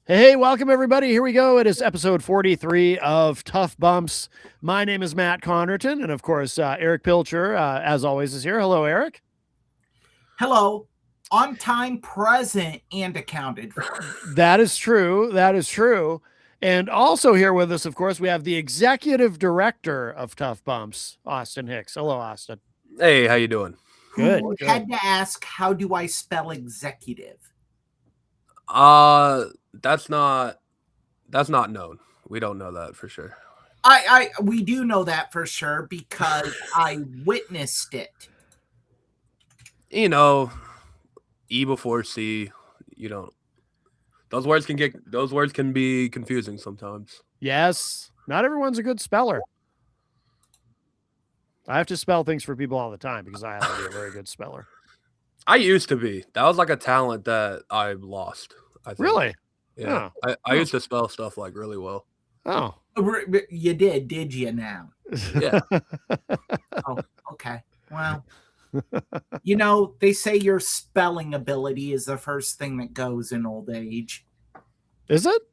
Hey, welcome everybody. Here we go. It is episode 43 of Tough Bumps. My name is Matt Connerton, and of course, Eric Pilcher, as always, is here. Hello, Eric. Hello, on time, present, and accounted for. That is true. That is true. And also here with us, of course, we have the executive director of Tough Bumps, Austin Hicks. Hello, Austin. Hey, how you doing? Good, Who good. had to ask, how do I spell executive? Uh that's not known. We don't know that for sure. We do know that for sure because I witnessed it. You know, E before C, those words can be confusing sometimes. Yes, not everyone's a good speller. I have to spell things for people all the time because I have to be a very good speller. I used to be. That was like a talent that I lost, I think. Really? Yeah. Oh. I used to spell stuff like really well. Oh. You did you now? Yeah. Oh, okay. Well, they say your spelling ability is the first thing that goes in old age. Is it?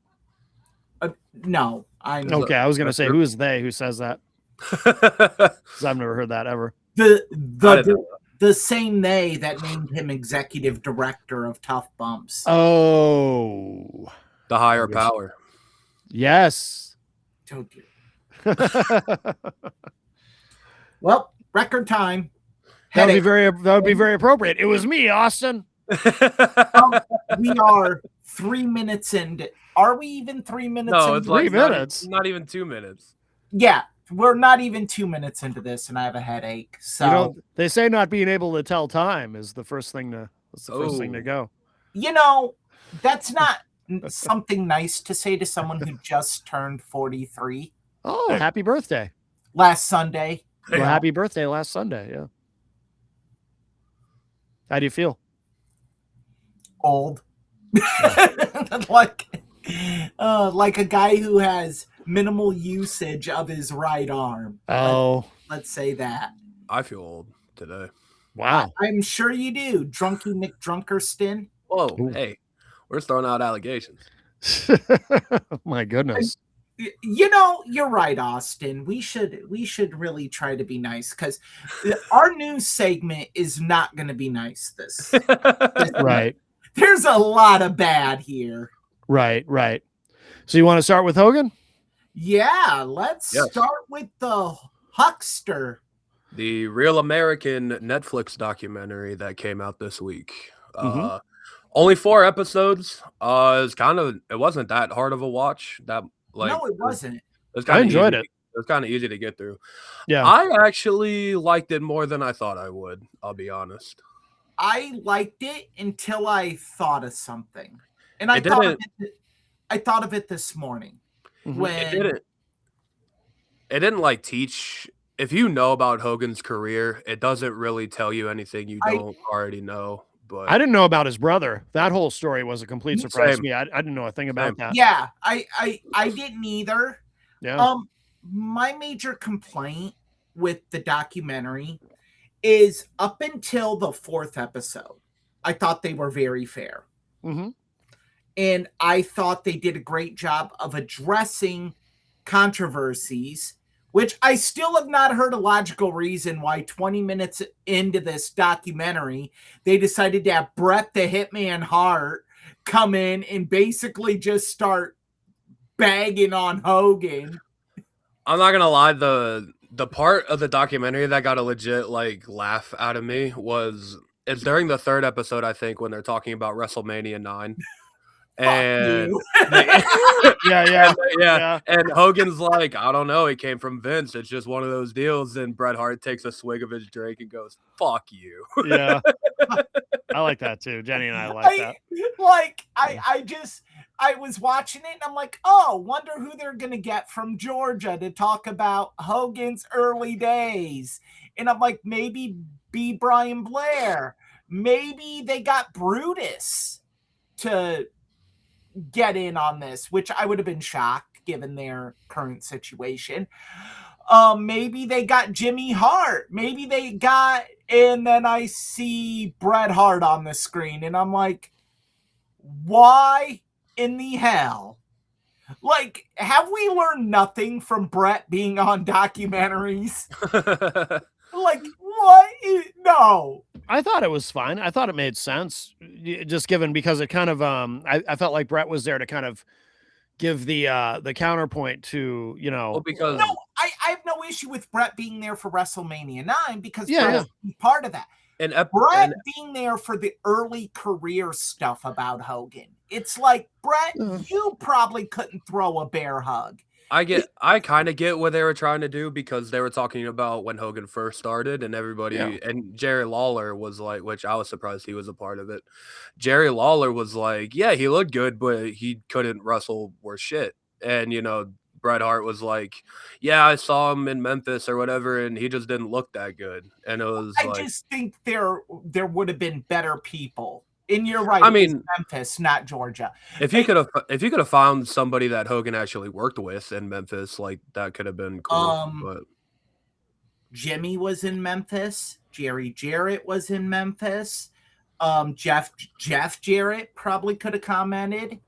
No, I'm Okay, I was going to say, who is they who says that? Because I've never heard that ever. the same they that named him executive director of Tough Bumps. Oh. The higher power. Yes. Told you. Well, record time. That would be very appropriate. It was me, Austin. We are 3 minutes into. Are we even 3 minutes? No, it's like 3 minutes. Not even 2 minutes. Yeah, we're not even 2 minutes into this, and I have a headache. So they say not being able to tell time is the first thing to. That's the first thing to go. That's not something nice to say to someone who just turned 43. Oh, happy birthday! Last Sunday. Well, happy birthday last Sunday. Yeah. How do you feel? Old. like a guy who has minimal usage of his right arm. Oh. Let's say that. I feel old today. Wow. I'm sure you do. Drunky McDrunkerston. Whoa, hey, we're throwing out allegations. My goodness. You're right, Austin. We should really try to be nice because our news segment is not going to be nice. This right. There's a lot of bad here. Right. So you want to start with Hogan? Yeah, let's start with the Huckster. The Real American Netflix documentary that came out this week. Mm-hmm. Only 4 episodes. It wasn't that hard of a watch. No, it wasn't. I enjoyed it. It was kind of easy to get through. Yeah. I actually liked it more than I thought I would. I'll be honest. I liked it until I thought of something, and I thought of it this morning. Mm-hmm. When it didn't like teach. If you know about Hogan's career, it doesn't really tell you anything you don't already know. But I didn't know about his brother. That whole story was a complete surprise to me. I didn't know a thing about that. Yeah, I didn't either. Yeah. My major complaint with the documentary is up until the 4th episode, I thought they were very fair. Mm-hmm. And I thought they did a great job of addressing controversies, which I still have not heard a logical reason why 20 minutes into this documentary, they decided to have Bret the Hitman Hart come in and basically just start bagging on Hogan. I'm not going to lie, the part of the documentary that got a legit laugh out of me it's during the 3rd episode, I think, when they're talking about WrestleMania 9. And yeah. And Hogan's like, I don't know, he came from Vince. It's just one of those deals. And Bret Hart takes a swig of his drink and goes, "Fuck you." Yeah, I like that too. Jenny and I like that. I was watching it and I'm like, oh, wonder who they're gonna get from Georgia to talk about Hogan's early days. And I'm like, maybe B. Brian Blair. Maybe they got Brutus to get in on this, which I would have been shocked given their current situation. Maybe they got Jimmy Hart. Maybe they got, and then I see Bret Hart on the screen and I'm like, why in the hell? Like, have we learned nothing from Brett being on documentaries? Like, what? No. I thought it was fine. I thought it made sense, just given because it kind of I felt like Brett was there to kind of give the counterpoint to, you know. Well, because No, I have no issue with Brett being there for WrestleMania 9 because Yeah, Brett's part of that. Brett and being there for the early career stuff about Hogan. It's like, Brett, you probably couldn't throw a bear hug. I kind of get what they were trying to do because they were talking about when Hogan first started and everybody and Jerry Lawler was like, which I was surprised he was a part of it. Jerry Lawler was like, yeah, he looked good, but he couldn't wrestle worth shit. And, you know, Bret Hart was like, yeah, I saw him in Memphis or whatever, and he just didn't look that good. And it was I just think there would have been better people. And you're right. I mean, Memphis, not Georgia. If you could have found somebody that Hogan actually worked with in Memphis, like that could have been cool. But Jimmy was in Memphis. Jerry Jarrett was in Memphis. Jeff Jarrett probably could have commented.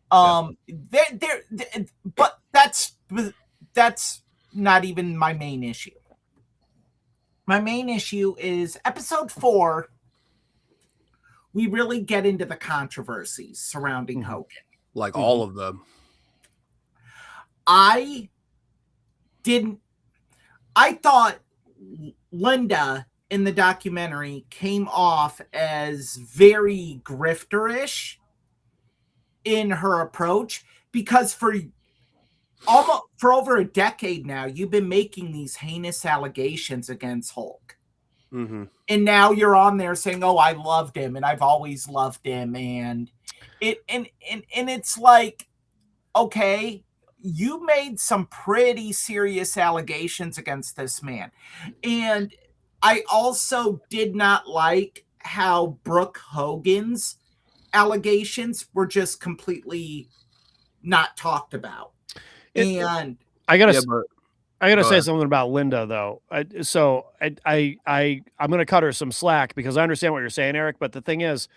But that's not even my main issue. My main issue is episode 4. We really get into the controversies surrounding Hogan. Like all of them. I thought Linda in the documentary came off as very grifterish in her approach because for over a decade now, you've been making these heinous allegations against Hulk. Mm-hmm. And now you're on there saying, "Oh, I loved him, and I've always loved him," and it's like, okay, you made some pretty serious allegations against this man, and I also did not like how Brooke Hogan's allegations were just completely not talked about. And I gotta say something about Linda though. I'm going to cut her some slack because I understand what you're saying, Eric. But the thing is,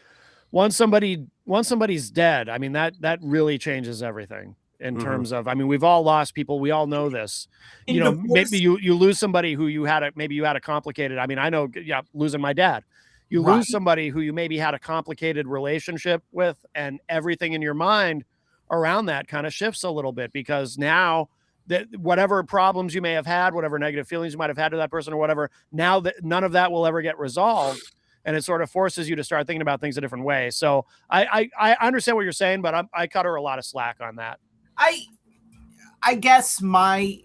once somebody's dead, I mean that really changes everything in terms of. I mean, we've all lost people. We all know this. You know, maybe you lose somebody who you had a complicated. I mean, I know, losing my dad. You lose somebody who you maybe had a complicated relationship with, and everything in your mind around that kind of shifts a little bit because now. That whatever problems you may have had, whatever negative feelings you might have had to that person or whatever, now that none of that will ever get resolved, and it sort of forces you to start thinking about things a different way. So I understand what you're saying, but I cut her a lot of slack on that. I guess my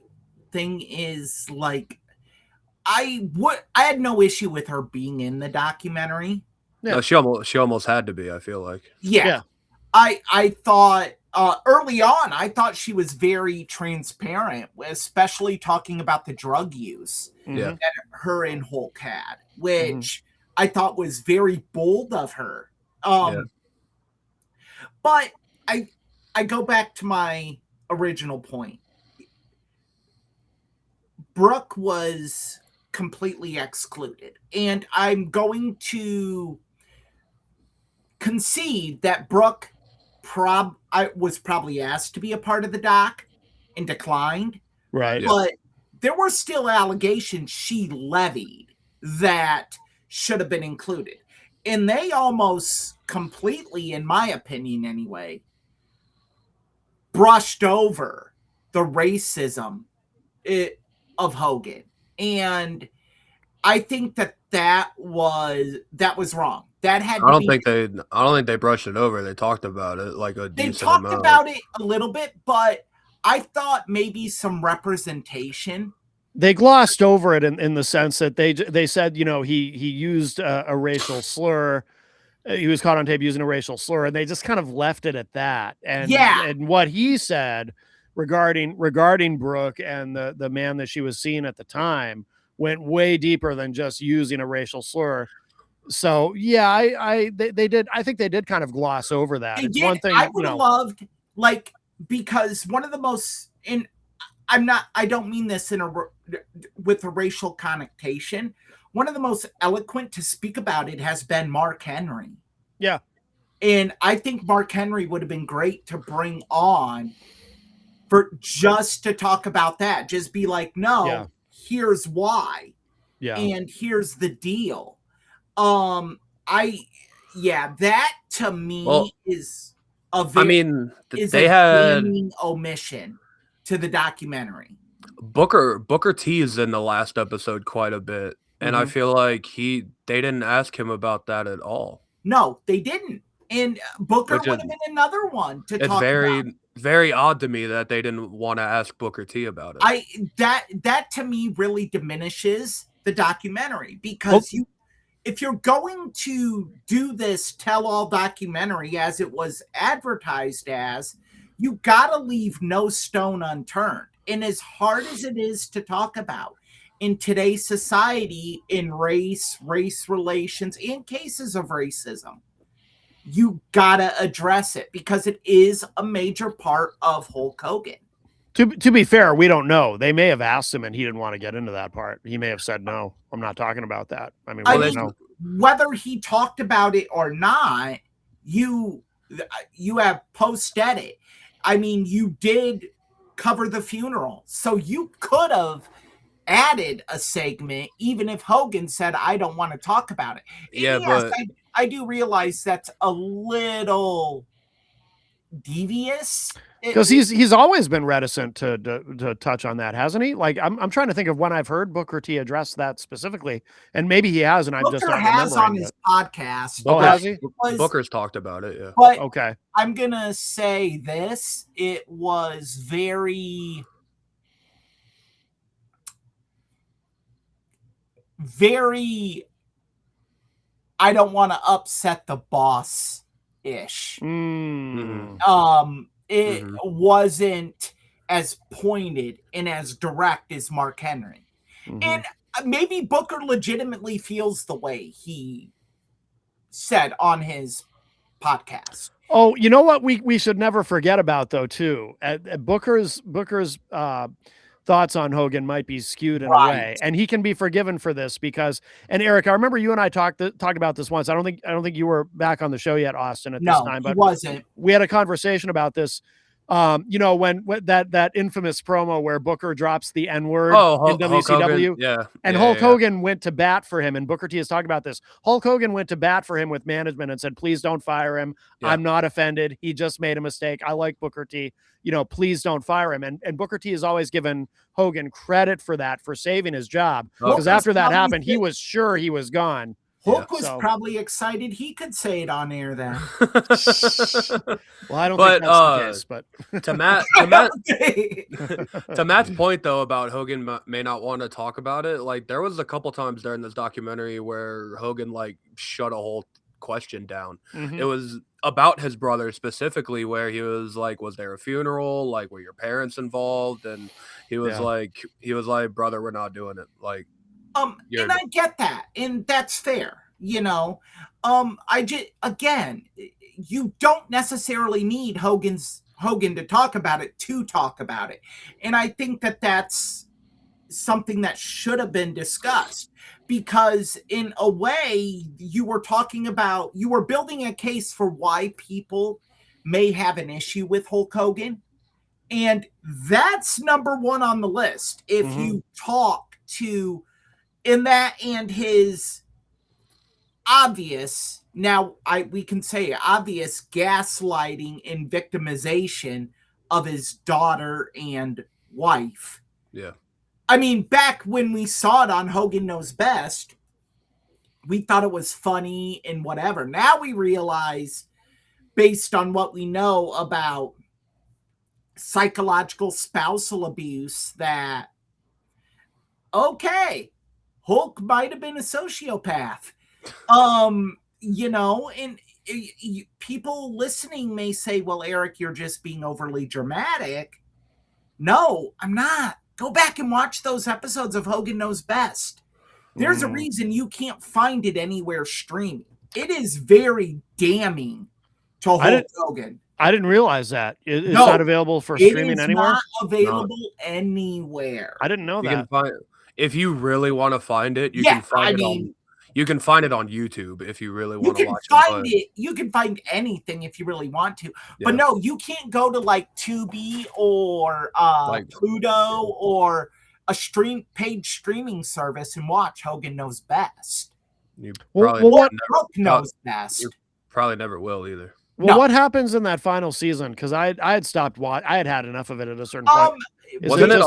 thing is like I had no issue with her being in the documentary. Yeah. No, she almost had to be, I feel like. Yeah. I thought early on, I thought she was very transparent, especially talking about the drug use that her and Hulk had, which I thought was very bold of her. But I go back to my original point. Brooke was completely excluded, and I'm going to concede that Brooke I was probably asked to be a part of the doc and declined. Right. But there were still allegations she levied that should have been included. And they almost completely, in my opinion anyway, brushed over the racism of Hogan. And I think that was wrong. That had I don't think they brushed it over. They talked about it like a decent amount. They talked about it a little bit, but I thought maybe some representation. They glossed over it in the sense that they said, you know, he used a racial slur. He was caught on tape using a racial slur, and they just kind of left it at that. And what he said regarding Brooke and the man that she was seeing at the time went way deeper than just using a racial slur. So yeah, they did. I think they did kind of gloss over that. It's one thing I would have loved, like, because one of the most I don't mean this with a racial connotation. One of the most eloquent to speak about it has been Mark Henry. Yeah. And I think Mark Henry would have been great to bring on for just to talk about that. Just be like, no, Yeah. here's why. Yeah. And here's the deal. That to me is a very they had damning omission to the documentary. Booker T is in the last episode quite a bit, and I feel like they didn't ask him about that at all. No, they didn't. And Booker would have been another one to talk about. Very odd to me that they didn't want to ask Booker T about it. That to me really diminishes the documentary, because if you're going to do this tell-all documentary as it was advertised as, you gotta leave no stone unturned. And as hard as it is to talk about in today's society, in race relations, and cases of racism, you gotta address it, because it is a major part of Hulk Hogan. To be fair, we don't know. They may have asked him and he didn't want to get into that part. He may have said, no, I'm not talking about that. I mean, whether he talked about it or not, you have post-edit. I mean, you did cover the funeral, so you could have added a segment even if Hogan said, I don't want to talk about it. Yeah, but I do realize that's a little devious, because he's always been reticent to touch on that, hasn't he? Like, I'm trying to think of when I've heard Booker T address that specifically, and maybe he has, and I'm just not remembering on his podcast. Has he? Booker's talked about it, yeah. But okay, I'm gonna say this: it was very I don't want to upset the boss ish. It wasn't as pointed and as direct as Mark Henry. And maybe Booker legitimately feels the way he said on his podcast. Oh, you know what we should never forget about, though, too. Booker's thoughts on Hogan might be skewed in a way, and he can be forgiven for this because. And Eric, I remember you and I talked about this once. I don't think you were back on the show yet, Austin, at this time, but he wasn't. We had a conversation about this. When that infamous promo where Booker drops the N-word in WCW, Hulk Hogan went to bat for him, and Booker T has talked about this. Hulk Hogan went to bat for him with management and said, please don't fire him. I'm not offended. He just made a mistake. I like Booker T. Please don't fire him. And Booker T has always given Hogan credit for that, for saving his job. Because after that happened, he was sure he was gone. Hulk was probably excited he could say it on air then. Well, I don't think that's the case, but to Matt's point though about Hogan may not want to talk about it, like there was a couple times during this documentary where Hogan like shut a whole question down. It was about his brother specifically, where he was like, was there a funeral? Like, were your parents involved? And he was like, brother, we're not doing it. Like, and I get that, and that's fair, I just, again, you don't necessarily need Hogan to talk about it to talk about it, and I think that that's something that should have been discussed, because in a way you were building a case for why people may have an issue with Hulk Hogan, and that's number one on the list. If you talk to in that and his obvious, we can say obvious gaslighting and victimization of his daughter and wife. Yeah. I mean, back when we saw it on Hogan Knows Best, we thought it was funny and whatever. Now we realize, based on what we know about psychological spousal abuse, that, okay, Hulk might have been a sociopath. And people listening may say, well, Eric, you're just being overly dramatic. No, I'm not. Go back and watch those episodes of Hogan Knows Best. There's a reason you can't find it anywhere streaming. It is very damning to Hulk Hogan. I didn't realize that. It's not available for streaming anywhere? Not available anywhere. I didn't know that. If you really want to find it, you can find it You can find it on YouTube if you really You want to can watch find it. it. You can find anything if you really want to. But Yeah. no, you can't go to like Tubi or Like- Pluto or a paid streaming service and watch Hogan Knows Best. You Well, probably, well, what- Brooke Knows Best. you probably never will either. Well, No. what happens in that final season? Because I had stopped watching. I had enough of it at a certain point. Wasn't it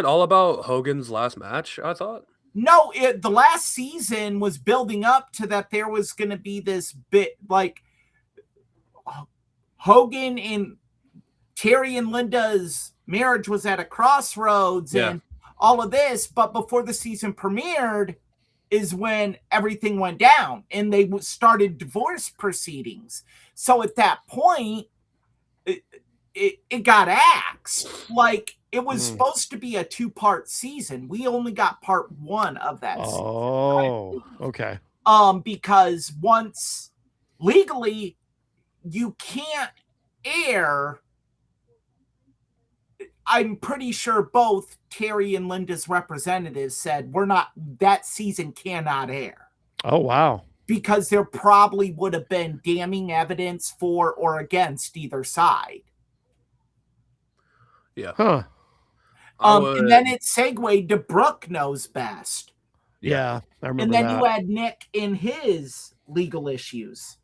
all about Hogan's last match? I thought. No, the last season was building up to that there was going to be this bit like Hogan and Terry and Linda's marriage was at a crossroads and all of this. But before the season premiered is when everything went down and they started divorce proceedings. So at that point, it got axed. Like, it was supposed to be a 2-part season. We only got part 1 of that season. Oh, okay. Because once legally you can't air, I'm pretty sure both Terry and Linda's representatives said that season cannot air. Oh, wow. Because there probably would have been damning evidence for or against either side. Yeah. Huh. And then it segued to Brooke Knows Best. Yeah, I remember And then that. you had Nick in his legal issues.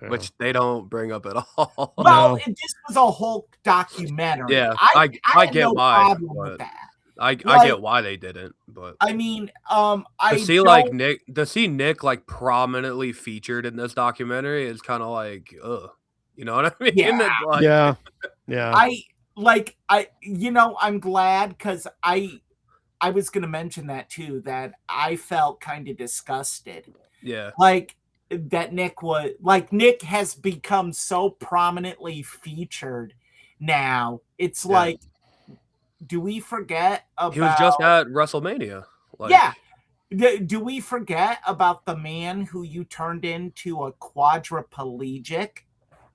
Which they don't bring up at all. Well, this was a Hulk documentary. Yeah, I I had get no why, problem but with that. I get why they didn't, but I mean, to see Nick like prominently featured in this documentary is kind of like, ugh, you know what I mean? Yeah. It's like, I'm glad because I was going to mention that too, that I felt kind of disgusted. Yeah. Like that Nick has become so prominently featured now. It's like, do we forget about... He was just at WrestleMania. Like, yeah. Do we forget about the man who you turned into a quadriplegic?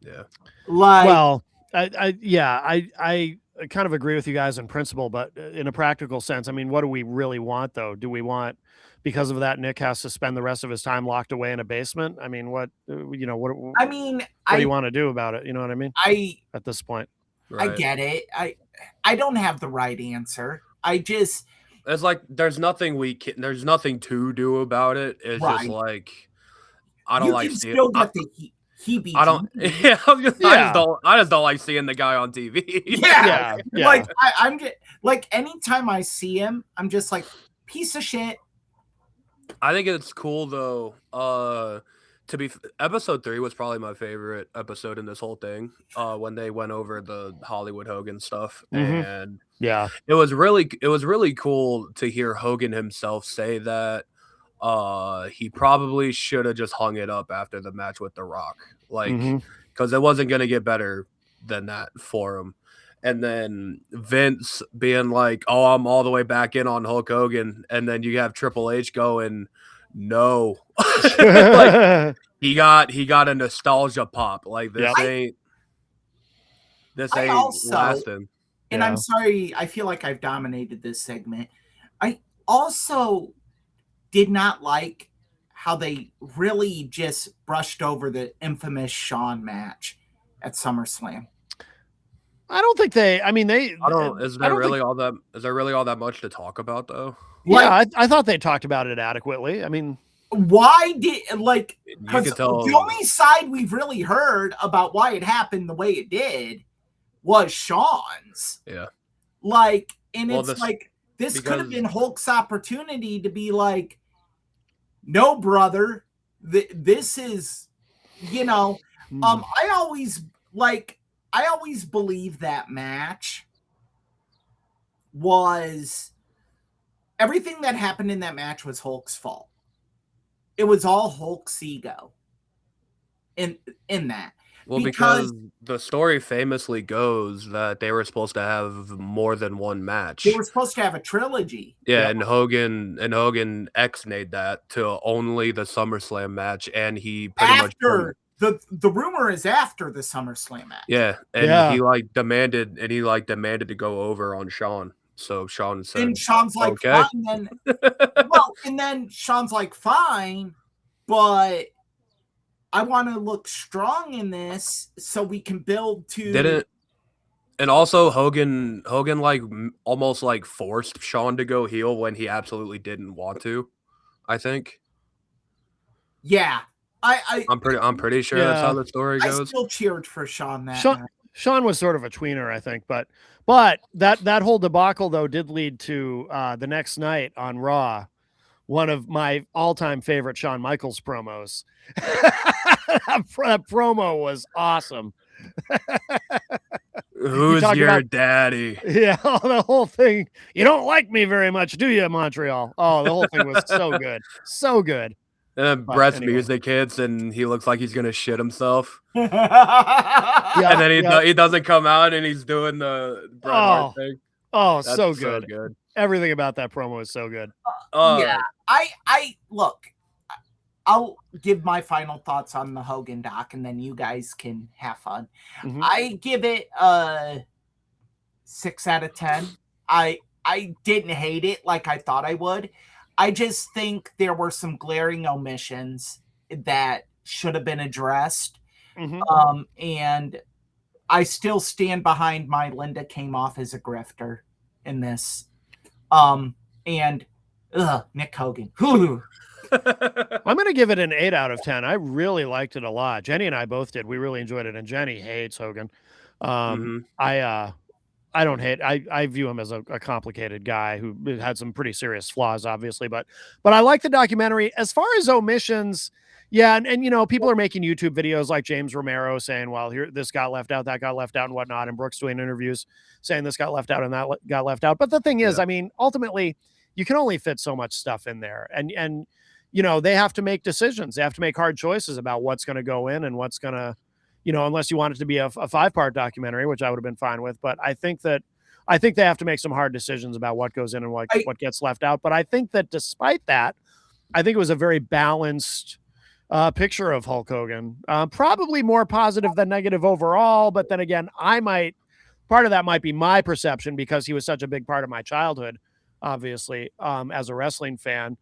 Yeah. Like, well, I kind of agree with you guys in principle, but in a practical sense, I mean, what do we really want though? Do we want, because of that, Nick has to spend the rest of his time locked away in a basement? I mean, what do you want to do about it? You know what I mean? At this point, I get it. I don't have the right answer. It's like there's nothing to do about it. It's just like I don't like seeing. I don't. Yeah, I just don't like seeing the guy on TV. Yeah. Like I'm just like anytime I see him, I'm just like piece of shit. I think it's cool though. Episode 3 was probably my favorite episode in this whole thing. When they went over the Hollywood Hogan stuff, and it was really cool to hear Hogan himself say that he probably should have just hung it up after the match with The Rock, like because it wasn't gonna get better than that for him. And then Vince being like, "Oh, I'm all the way back in on Hulk Hogan," and then you have Triple H going, "No." Like, he got a nostalgia pop. Like this ain't lasting. And I'm sorry, I feel like I've dominated this segment. I also did not like how they really just brushed over the infamous Shawn match at SummerSlam. I don't think they. I mean, they. Is there really all that much to talk about though? Yeah, I thought they talked about it adequately. I mean, why did because could tell the only side we've really heard about why it happened the way it did was Shawn's. Yeah. Like, and this could have been Hulk's opportunity to be like, no, brother, this is, I always believe that match was everything that happened in that match was Hulk's fault. It was all Hulk's ego in that. Well, because the story famously goes that they were supposed to have more than one match. They were supposed to have a trilogy. Yeah, and Hogan X-nayed that to only the SummerSlam match, and he pretty much the rumor is after the SummerSlam match. Yeah, and he demanded to go over on Shawn. So Sean said, And Sean's like, okay. fine, then. Well, and then Sean's like, fine, but I want to look strong in this so we can build to. Didn't. And also Hogan like almost like forced Sean to go heel when he absolutely didn't want to, I think. Yeah. I'm pretty sure that's how the story goes. I still cheered for Sean that night. Sean was sort of a tweener, I think, but that whole debacle though did lead to the next night on Raw, one of my all-time favorite Shawn Michaels promos. That promo was awesome. Who's your daddy? Yeah, the whole thing. You don't like me very much, do you, Montreal? Oh, the whole thing was so good. So good. And then Brett's music hits and he looks like he's gonna shit himself. And then he doesn't come out and he's doing the Bret Hart thing. Oh, so good. Everything about that promo is so good. Yeah. I look, I'll give my final thoughts on the Hogan doc and then you guys can have fun. Mm-hmm. I give it a 6 out of 10. I didn't hate it like I thought I would. I just think there were some glaring omissions that should have been addressed. Mm-hmm. And I still stand behind my Linda came off as a grifter in this. And Nick Hogan. I'm going to give it an 8 out of 10. I really liked it a lot. Jenny and I both did. We really enjoyed it. And Jenny hates Hogan. I don't hate. I view him as a complicated guy who had some pretty serious flaws, obviously. But I like the documentary. As far as omissions, yeah, and you know, people are making YouTube videos like James Romero saying, "Well, here this got left out, that got left out, and whatnot," and Brooks doing interviews saying this got left out and that got left out. But the thing is, I mean, ultimately, you can only fit so much stuff in there, and you know, they have to make decisions. They have to make hard choices about what's going to go in and what's going to. You know, unless you want it to be a 5-part documentary, which I would have been fine with. But I think they have to make some hard decisions about what goes in and what gets left out. But I think that despite that, I think it was a very balanced picture of Hulk Hogan. Probably more positive than negative overall. But then again, part of that might be my perception because he was such a big part of my childhood, obviously, as a wrestling fan.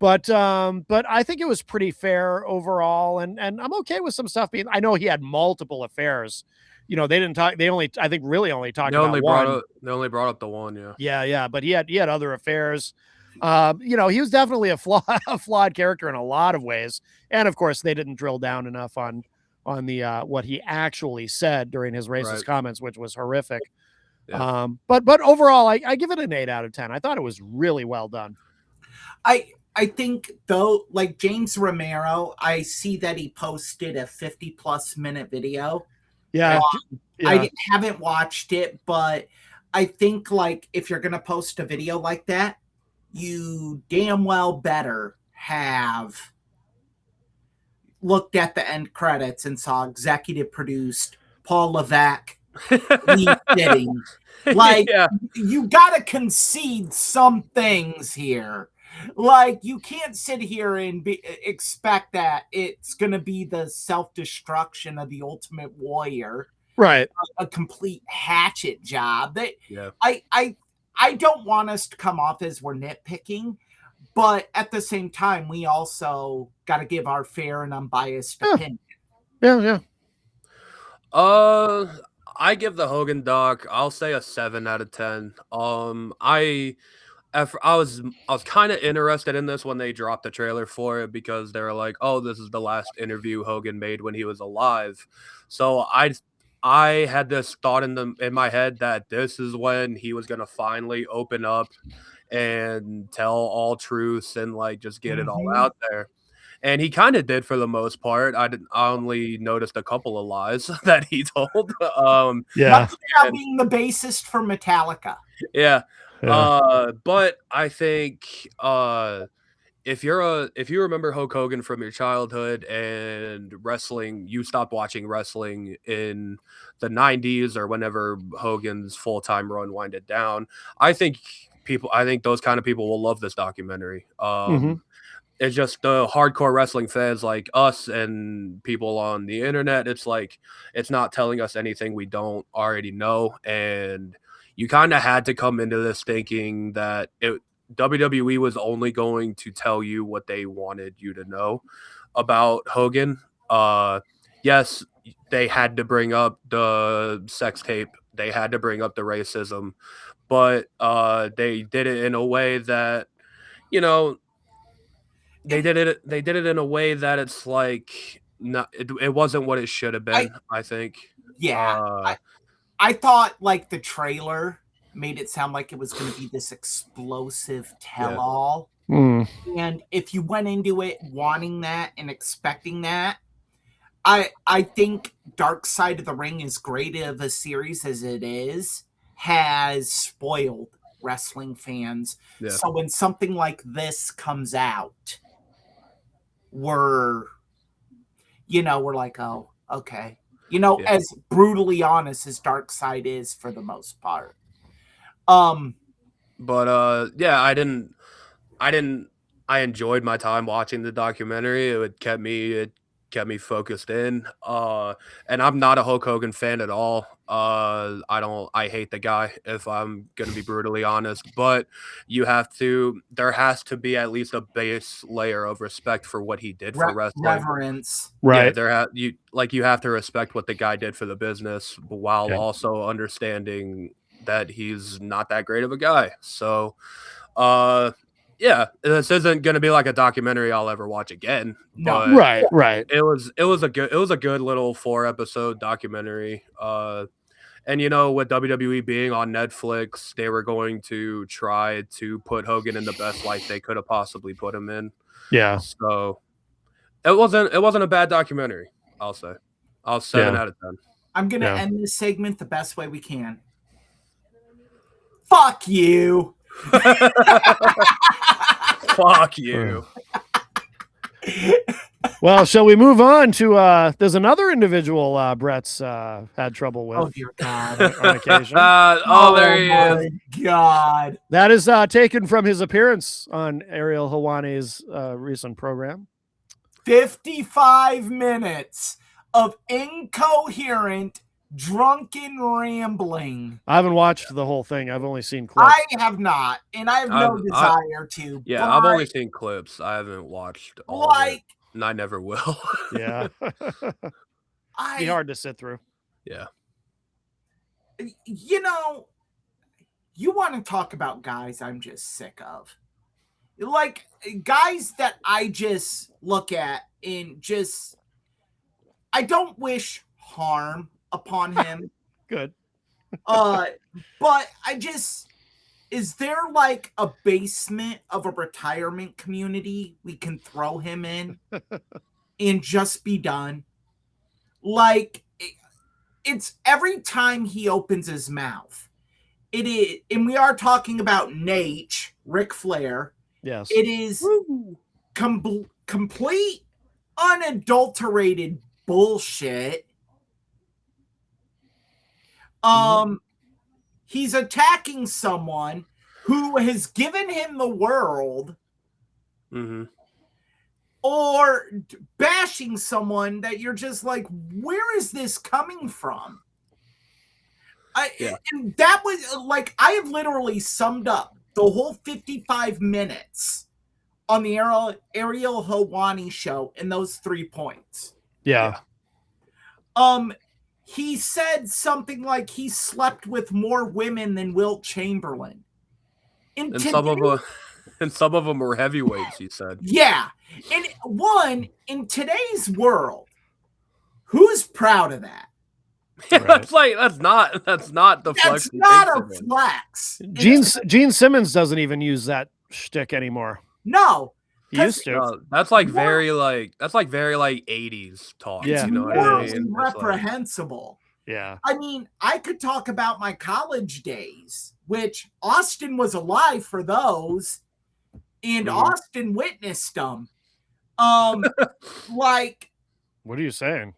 But I think it was pretty fair overall, and I'm okay with some stuff being. I know he had multiple affairs. You know, they didn't talk. They only, I think, really only talked about one. They only brought up the one, yeah. Yeah. But he had other affairs. You know, he was definitely a flawed character in a lot of ways, and of course, they didn't drill down enough on the what he actually said during his racist comments, which was horrific. Yeah. But overall, I give it an 8 out of 10. I thought it was really well done. I think though, like James Romero, I see that he posted a 50+ minute video. Yeah. I haven't watched it, but I think like if you're going to post a video like that, you damn well better have looked at the end credits and saw executive produced Paul Levesque sitting. Like you got to concede some things here. Like, you can't sit here and expect that it's going to be the self-destruction of the Ultimate Warrior. Right. A complete hatchet job. I don't want us to come off as we're nitpicking, but at the same time, we also got to give our fair and unbiased opinion. Yeah. I give the Hogan doc, I'll say a 7 out of 10. I was kind of interested in this when they dropped the trailer for it because they were like, "Oh, this is the last interview Hogan made when he was alive." So I had this thought in my head that this is when he was gonna finally open up and tell all truths and like just get it all out there. And he kind of did for the most part. I only noticed a couple of lies that he told. Being the bassist for Metallica. Yeah. But I think if you remember Hulk Hogan from your childhood and wrestling, you stopped watching wrestling in the 90s or whenever Hogan's full-time run winded down, I think those kind of people will love this documentary. It's just the hardcore wrestling fans like us and people on the internet. It's like, it's not telling us anything we don't already know. And you kind of had to come into this thinking that WWE was only going to tell you what they wanted you to know about Hogan. Yes, they had to bring up the sex tape. They had to bring up the racism, but they did it in a way that, you know, they did it in a way that it's like not it wasn't what it should have been, I think. Yeah. I thought like the trailer made it sound like it was going to be this explosive tell-all. And if you went into it wanting that and expecting that, I think Dark Side of the Ring, as great of a series as it is, has spoiled wrestling fans. Yeah. So when something like this comes out, we're like, oh, okay. As brutally honest as Dark Side is for the most part. But I enjoyed my time watching the documentary. It kept me focused in. And I'm not a Hulk Hogan fan at all. I hate the guy, if I'm gonna be brutally honest. But there has to be at least a base layer of respect for what he did for wrestling. Reverence. Right. Yeah, you have to respect what the guy did for the business while also understanding that he's not that great of a guy. So this isn't going to be like a documentary I'll ever watch again. No. But Right. It was a good little 4-episode documentary. And with WWE being on Netflix, they were going to try to put Hogan in the best light they could have possibly put him in. Yeah. So it wasn't a bad documentary, I'll say. I'll 7 out of 10. I'm going to end this segment the best way we can. Fuck you. Fuck you. Well, shall we move on to there's another individual Brett's had trouble with. Oh dear God. On occasion. There he is. God. That is taken from his appearance on Ariel Helwani's recent program. 55 minutes of incoherent, drunken rambling. I haven't watched the whole thing. I've only seen clips. I have not, and I have no desire to. Yeah, I've only seen clips. I haven't watched all of it, and I never will. Yeah. Be hard to sit through. Yeah. You want to talk about guys I'm just sick of. Like, guys that I just look at and I don't wish harm upon him. Good. But is there like a basement of a retirement community we can throw him in and just be done? Like, it's every time he opens his mouth, it is, and we are talking about Nate, Ric Flair. Yes. It is complete, unadulterated bullshit. He's attacking someone who has given him the world, or bashing someone that you're just like, where is this coming from? And that was like, I have literally summed up the whole 55 minutes on the Ariel Helwani show in those 3 points. Yeah. He said something like he slept with more women than Wilt Chamberlain. And some of them were heavyweights, he said. Yeah. And in today's world, who's proud of that? Yeah, right. That's not the flex. That's not a flex. Gene Simmons doesn't even use that shtick anymore. No. He used to. No, that's very 80s talk. Yeah. You know what I mean? Reprehensible. Yeah. I mean, I could talk about my college days, which Austin was alive for those, and Austin witnessed them. Like, what are you saying?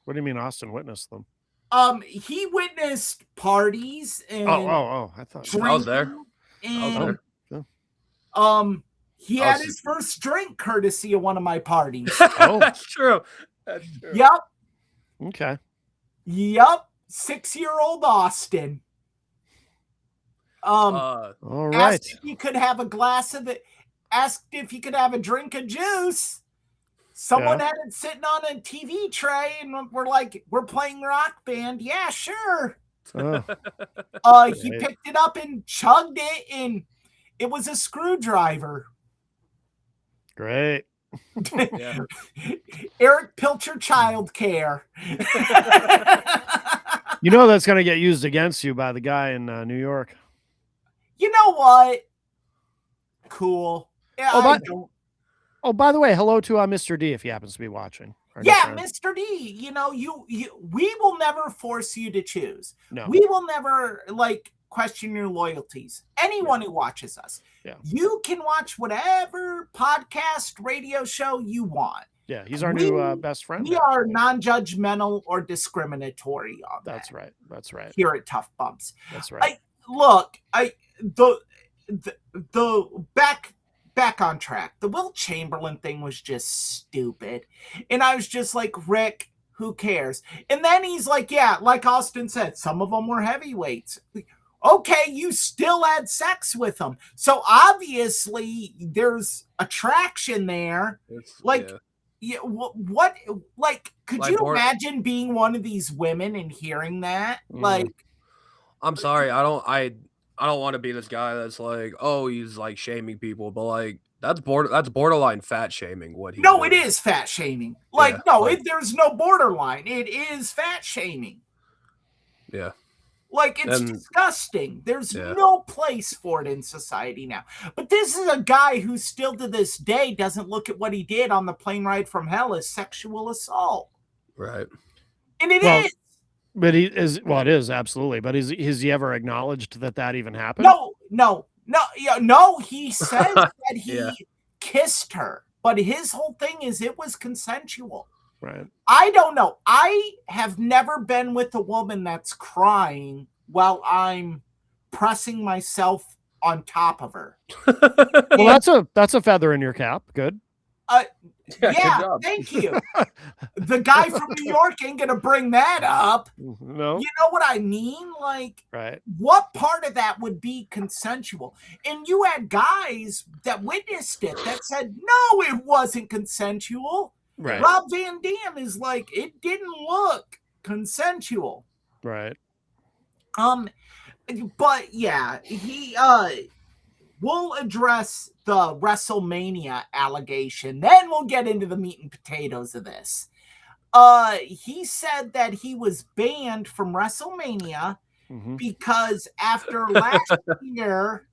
What do you mean Austin witnessed them? He witnessed parties and I thought I was there. And he had his first drink courtesy of one of my parties. That's true. Yep. Okay. Yep. 6-year-old Austin. All right. Asked if you could have a glass of it. Asked if you could have a drink of juice. Someone had it sitting on a TV tray, and we're like, we're playing Rock Band. Yeah, sure. He picked it up and chugged it, and it was a screwdriver. Great. Yeah. Eric Pilcher Child Care. You know that's going to get used against you by the guy in New York. You know what? Cool. Yeah, by the way, hello to Mr. D if he happens to be watching. Yeah, Mr. D, you know, we will never force you to choose. No. We will never question your loyalties. Anyone who watches us. Yeah. You can watch whatever podcast, radio show you want. Yeah, he's our new best friend. We are non-judgmental or discriminatory on that. That's right. That's right. Here at Tough Bumps. That's right. The back on track. The Will Chamberlain thing was just stupid. And I was just like, Rick, who cares? And then he's like, yeah, like Austin said, some of them were heavyweights. Okay, you still had sex with them. So obviously there's attraction there. What could you imagine being one of these women and hearing that? I'm sorry, I don't want to be this guy that's like, oh, he's like shaming people, but like that's borderline fat shaming. What he it is fat shaming. There's no borderline. It is fat shaming. Yeah. It's disgusting. There's no place for it in society now. But this is a guy who still to this day doesn't look at what he did on the plane ride from hell as sexual assault. Right. And it is. But it is absolutely. But has he ever acknowledged that even happened? No. He says that he kissed her, but his whole thing is it was consensual. Right. I don't know. I have never been with a woman that's crying while I'm pressing myself on top of her. Well, that's a feather in your cap. Good. Yeah, thank you. The guy from New York ain't gonna bring that up. No. You know what I mean? Right. What part of that would be consensual? And you had guys that witnessed it that said, no, it wasn't consensual. Right. Rob Van Dam is like, it didn't look consensual. Right. But yeah, he we'll address the WrestleMania allegation. Then we'll get into the meat and potatoes of this. He said that he was banned from WrestleMania because after last year,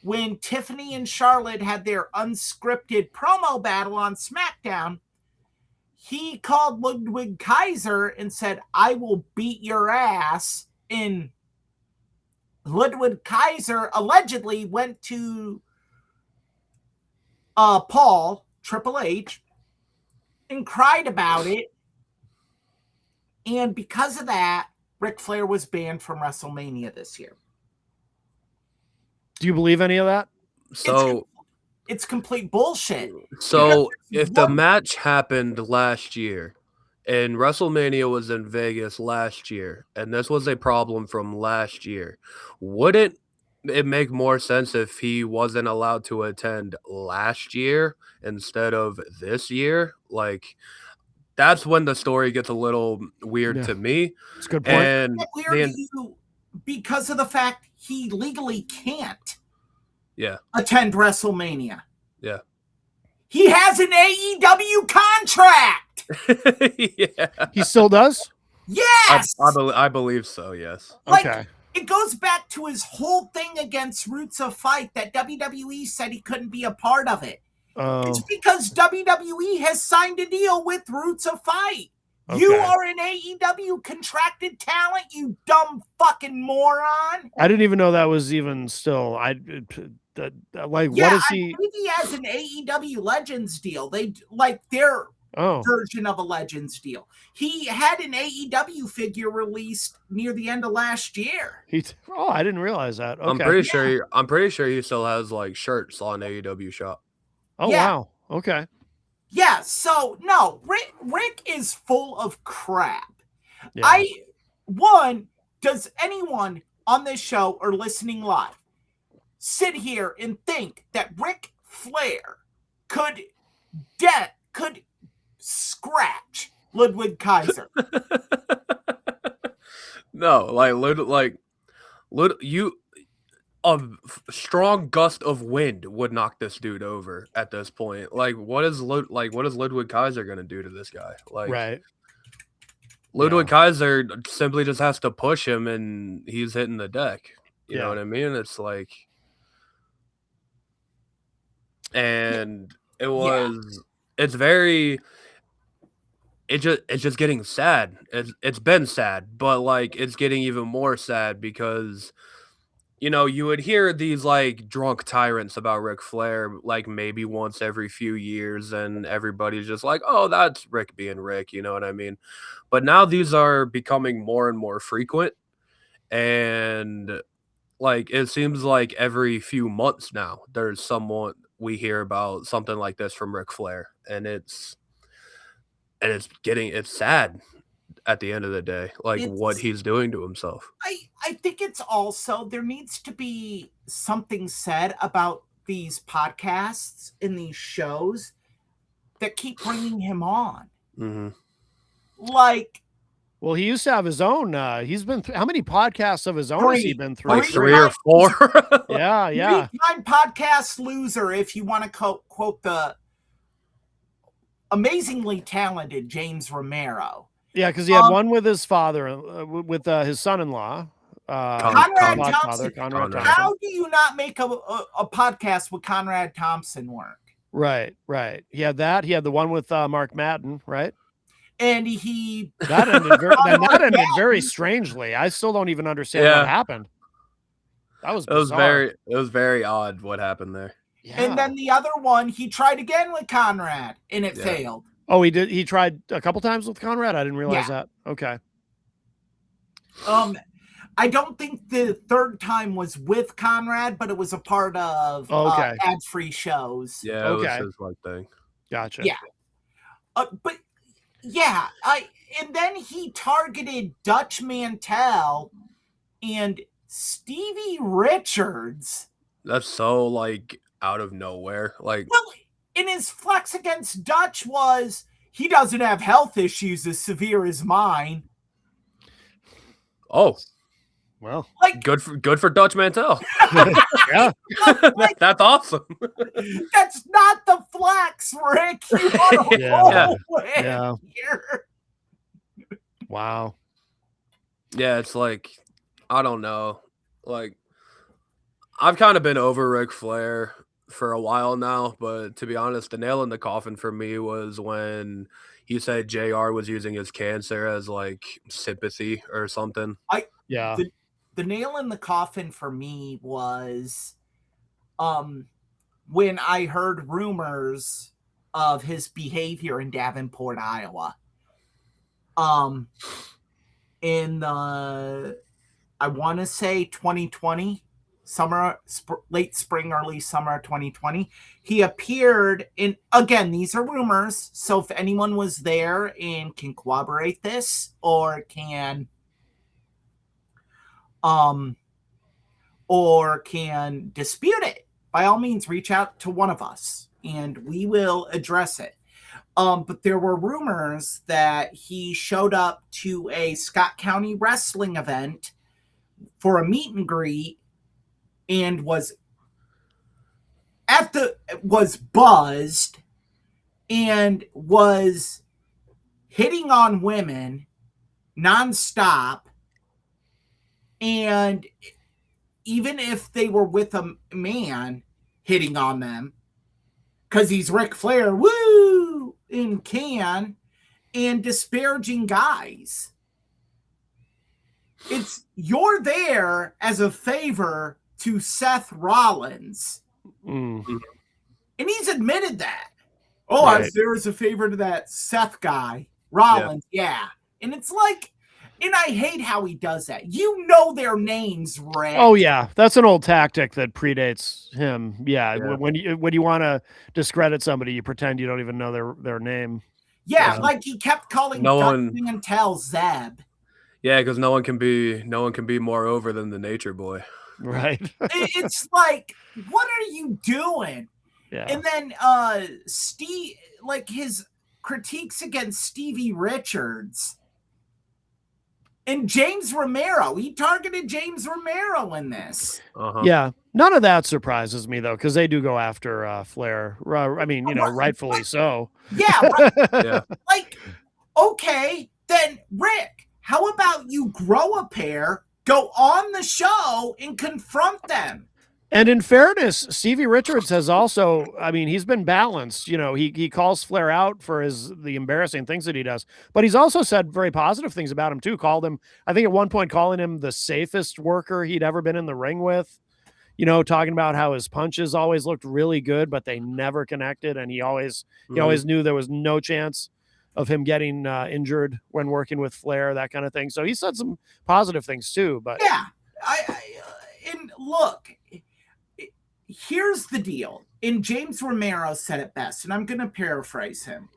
when Tiffany and Charlotte had their unscripted promo battle on SmackDown, he called Ludwig Kaiser and said, I will beat your ass. And Ludwig Kaiser allegedly went to Paul, Triple H, and cried about it. And because of that, Ric Flair was banned from WrestleMania this year. Do you believe any of that? So it's complete bullshit. So if the match happened last year and WrestleMania was in Vegas last year, and this was a problem from last year, wouldn't it make more sense if he wasn't allowed to attend last year instead of this year? That's when the story gets a little weird to me. It's a good point. And because of the fact he legally can't attend WrestleMania. Yeah. He has an AEW contract. Yeah. He still does? Yes. I believe so, yes. Okay. It goes back to his whole thing against Roots of Fight that WWE said he couldn't be a part of it. It's because WWE has signed a deal with Roots of Fight. Okay. You are an AEW contracted talent, you dumb fucking moron. I didn't even know that was even still. What is he? I believe he has an AEW Legends deal. They their version of a Legends deal. He had an AEW figure released near the end of last year. I didn't realize that. Okay. I'm pretty sure he still has shirts on AEW shop. Oh wow. Okay. Yeah, so no, Rick is full of crap. Yeah. Does anyone on this show or listening live sit here and think that Ric Flair could scratch Ludwig Kaiser. No, a strong gust of wind would knock this dude over at this point. Like, what is Ludwig Kaiser gonna do to this guy? Like, Right. Ludwig Kaiser simply just has to push him, and he's hitting the deck. You know what I mean? It's like, and it's just getting sad. It's been sad, but like it's getting even more sad because, you know, you would hear these like drunk tyrants about Ric Flair like maybe once every few years, and everybody's just like, oh, that's Rick being Rick, you know what I mean? But now these are becoming more and more frequent, and like it seems like every few months now there's someone we hear about something like this from Ric Flair, and it's sad at the end of the day, like what he's doing to himself. I think it's also, there needs to be something said about these podcasts and these shows that keep bringing him on. Mm-hmm. Like, well, he used to have his own. He's been how many podcasts of his own has he been through? Like 3 or 4. Yeah. Three-time podcast loser, if you want to quote the amazingly talented James Romero. Yeah, because he had one with his father, with his son-in-law, Conrad Thompson. Conrad Thompson. How do you not make a podcast with Conrad Thompson work? Right. He had that. He had the one with Mark Madden, right? And that ended very strangely. I still don't even understand what happened. That was bizarre. It was very odd what happened there. Yeah. And then the other one, he tried again with Conrad, and it failed. Oh, he did. He tried a couple times with Conrad. I didn't realize that. Okay. I don't think the third time was with Conrad, but it was a part of ad-free shows. Yeah, it was his like thing. Gotcha. Yeah. But yeah, and then he targeted Dutch Mantel and Stevie Richards. That's so like out of nowhere. Like, well, and his flex against Dutch was he doesn't have health issues as severe as mine. Oh, well, like good for Dutch Mantel. Yeah, that's awesome. That's not the flex, Rick. You want to here. Wow. Yeah, it's like, I don't know. Like, I've kind of been over Ric Flair for a while now, but to be honest, the nail in the coffin for me was when he said JR was using his cancer as like sympathy or something. The nail in the coffin for me was when I heard rumors of his behavior in Davenport, Iowa. In the, I want to say 2020, late spring, early summer 2020, he appeared in, again, these are rumors, so if anyone was there and can corroborate this or can dispute it, by all means reach out to one of us and we will address it. But there were rumors that he showed up to a Scott County wrestling event for a meet and greet and was buzzed and was hitting on women nonstop. And even if they were with a man, hitting on them because he's Ric Flair, woo, and disparaging guys. You're there as a favor to Seth Rollins. Mm-hmm. And he's admitted that. Oh, I was there as a favor to that Seth guy. Rollins, yeah. And it's like, and I hate how he does that. You know their names, Rick. Oh yeah, that's an old tactic that predates him. Yeah. When you want to discredit somebody, you pretend you don't even know their name. Yeah, like he kept calling Dutch Mantel Zeb. Yeah, because no one can be more over than the Nature Boy. Right. It's like, what are you doing? Yeah. And then Steve, like his critiques against Stevie Richards and James Romero. He targeted James Romero in this. Yeah. None of that surprises me though, because they do go after Flair. I mean, rightfully so. Yeah, right. Yeah. Like, okay, then Rick, how about you grow a pair, go on the show, and confront them? And in fairness, Stevie Richards has also, I mean, he's been balanced. He calls Flair out for the embarrassing things that he does, but he's also said very positive things about him too. Called him, I think at one point, calling him the safest worker he'd ever been in the ring with. Talking about how his punches always looked really good, but they never connected, and he always knew there was no chance of him getting injured when working with Flair, that kind of thing. So he said some positive things too. But yeah, and look. Here's the deal. And James Romero said it best, and I'm going to paraphrase him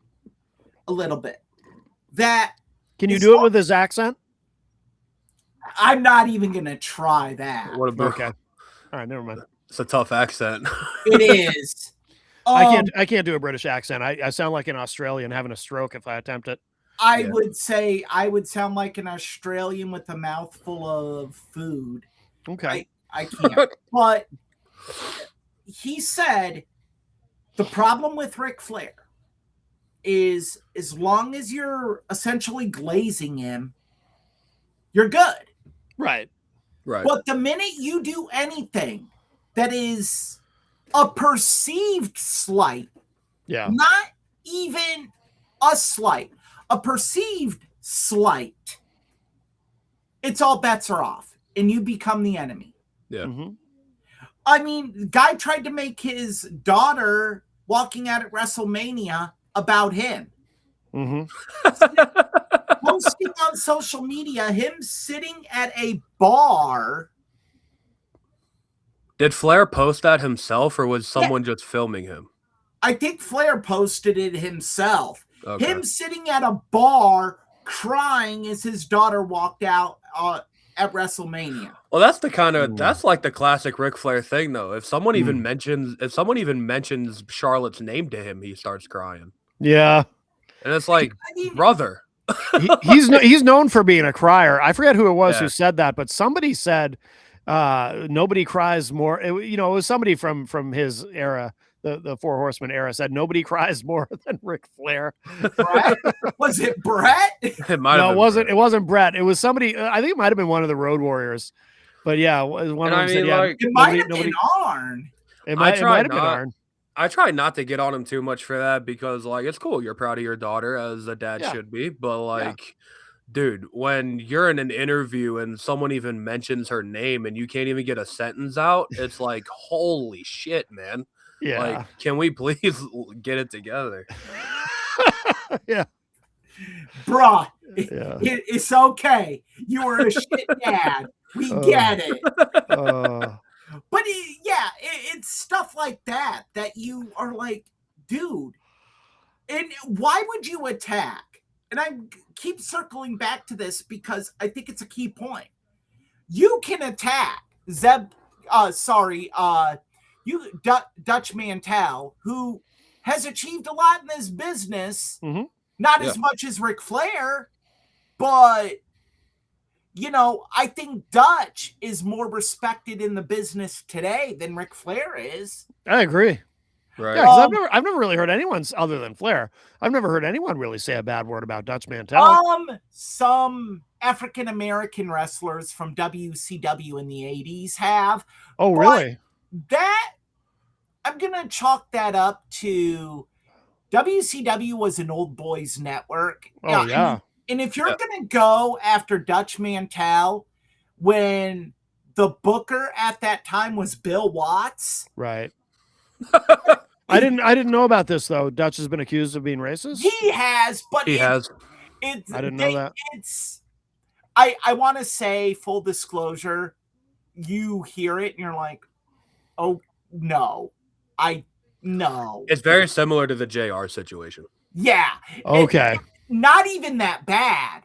a little bit. Can you do it with his accent? I'm not even going to try that. What about? Okay. All right, never mind. It's a tough accent. It is. I can't do a British accent. I sound like an Australian having a stroke if I attempt it. I would say I would sound like an Australian with a mouthful of food. Okay. I can't. But he said the problem with Ric Flair is as long as you're essentially glazing him, you're good. Right. But the minute you do anything that is a perceived slight, not even a slight, a perceived slight, it's all bets are off and you become the enemy. Yeah. Mm-hmm. I mean, the guy tried to make his daughter walking out at WrestleMania about him. Mm-hmm. Posting on social media, him sitting at a bar. Did Flair post that himself, or was someone just filming him? I think Flair posted it himself. Okay. Him sitting at a bar crying as his daughter walked out at WrestleMania. Well, that's the kind of that's like the classic Ric Flair thing, though. If someone even mentions Charlotte's name to him, he starts crying. Yeah, and it's like, brother. he's known for being a crier. I forget who it was who said that, but somebody said nobody cries more. It was somebody from his era. The Four Horsemen era said nobody cries more than Ric Flair. Brett? Was it Brett? It might have been wasn't. Brett. It wasn't Brett. It was somebody. I think it might have been one of the Road Warriors. But yeah, one of them said, it might have been Arn. It might have been Arn. I try not to get on him too much for that because, like, it's cool. You're proud of your daughter, as a dad should be. But, like, dude, when you're in an interview and someone even mentions her name and you can't even get a sentence out, it's like, holy shit, man. Yeah. Like, can we please get it together? Yeah. Bruh, it's okay. You were a shit dad. We get it. But it's stuff like that you are like, dude. And why would you attack? And I keep circling back to this because I think it's a key point. You can attack Dutch Mantel, who has achieved a lot in this business. Mm-hmm. Not as much as Ric Flair, but I think Dutch is more respected in the business today than Ric Flair is. I agree. Right. Yeah, because I've never really heard anyone other than Flair. I've never heard anyone really say a bad word about Dutch Mantel. Some African American wrestlers from WCW in the 80s have. Oh, really? That I'm gonna chalk that up to WCW was an old boys network. Oh, yeah. And if you're going to go after Dutch Mantel when the booker at that time was Bill Watts. Right. I didn't know about this, though. Dutch has been accused of being racist? He has, but he has. I didn't know that. I want to say, full disclosure, you hear it and you're like, oh, no. No. It's very similar to the JR situation. Yeah. Okay. Not even that bad.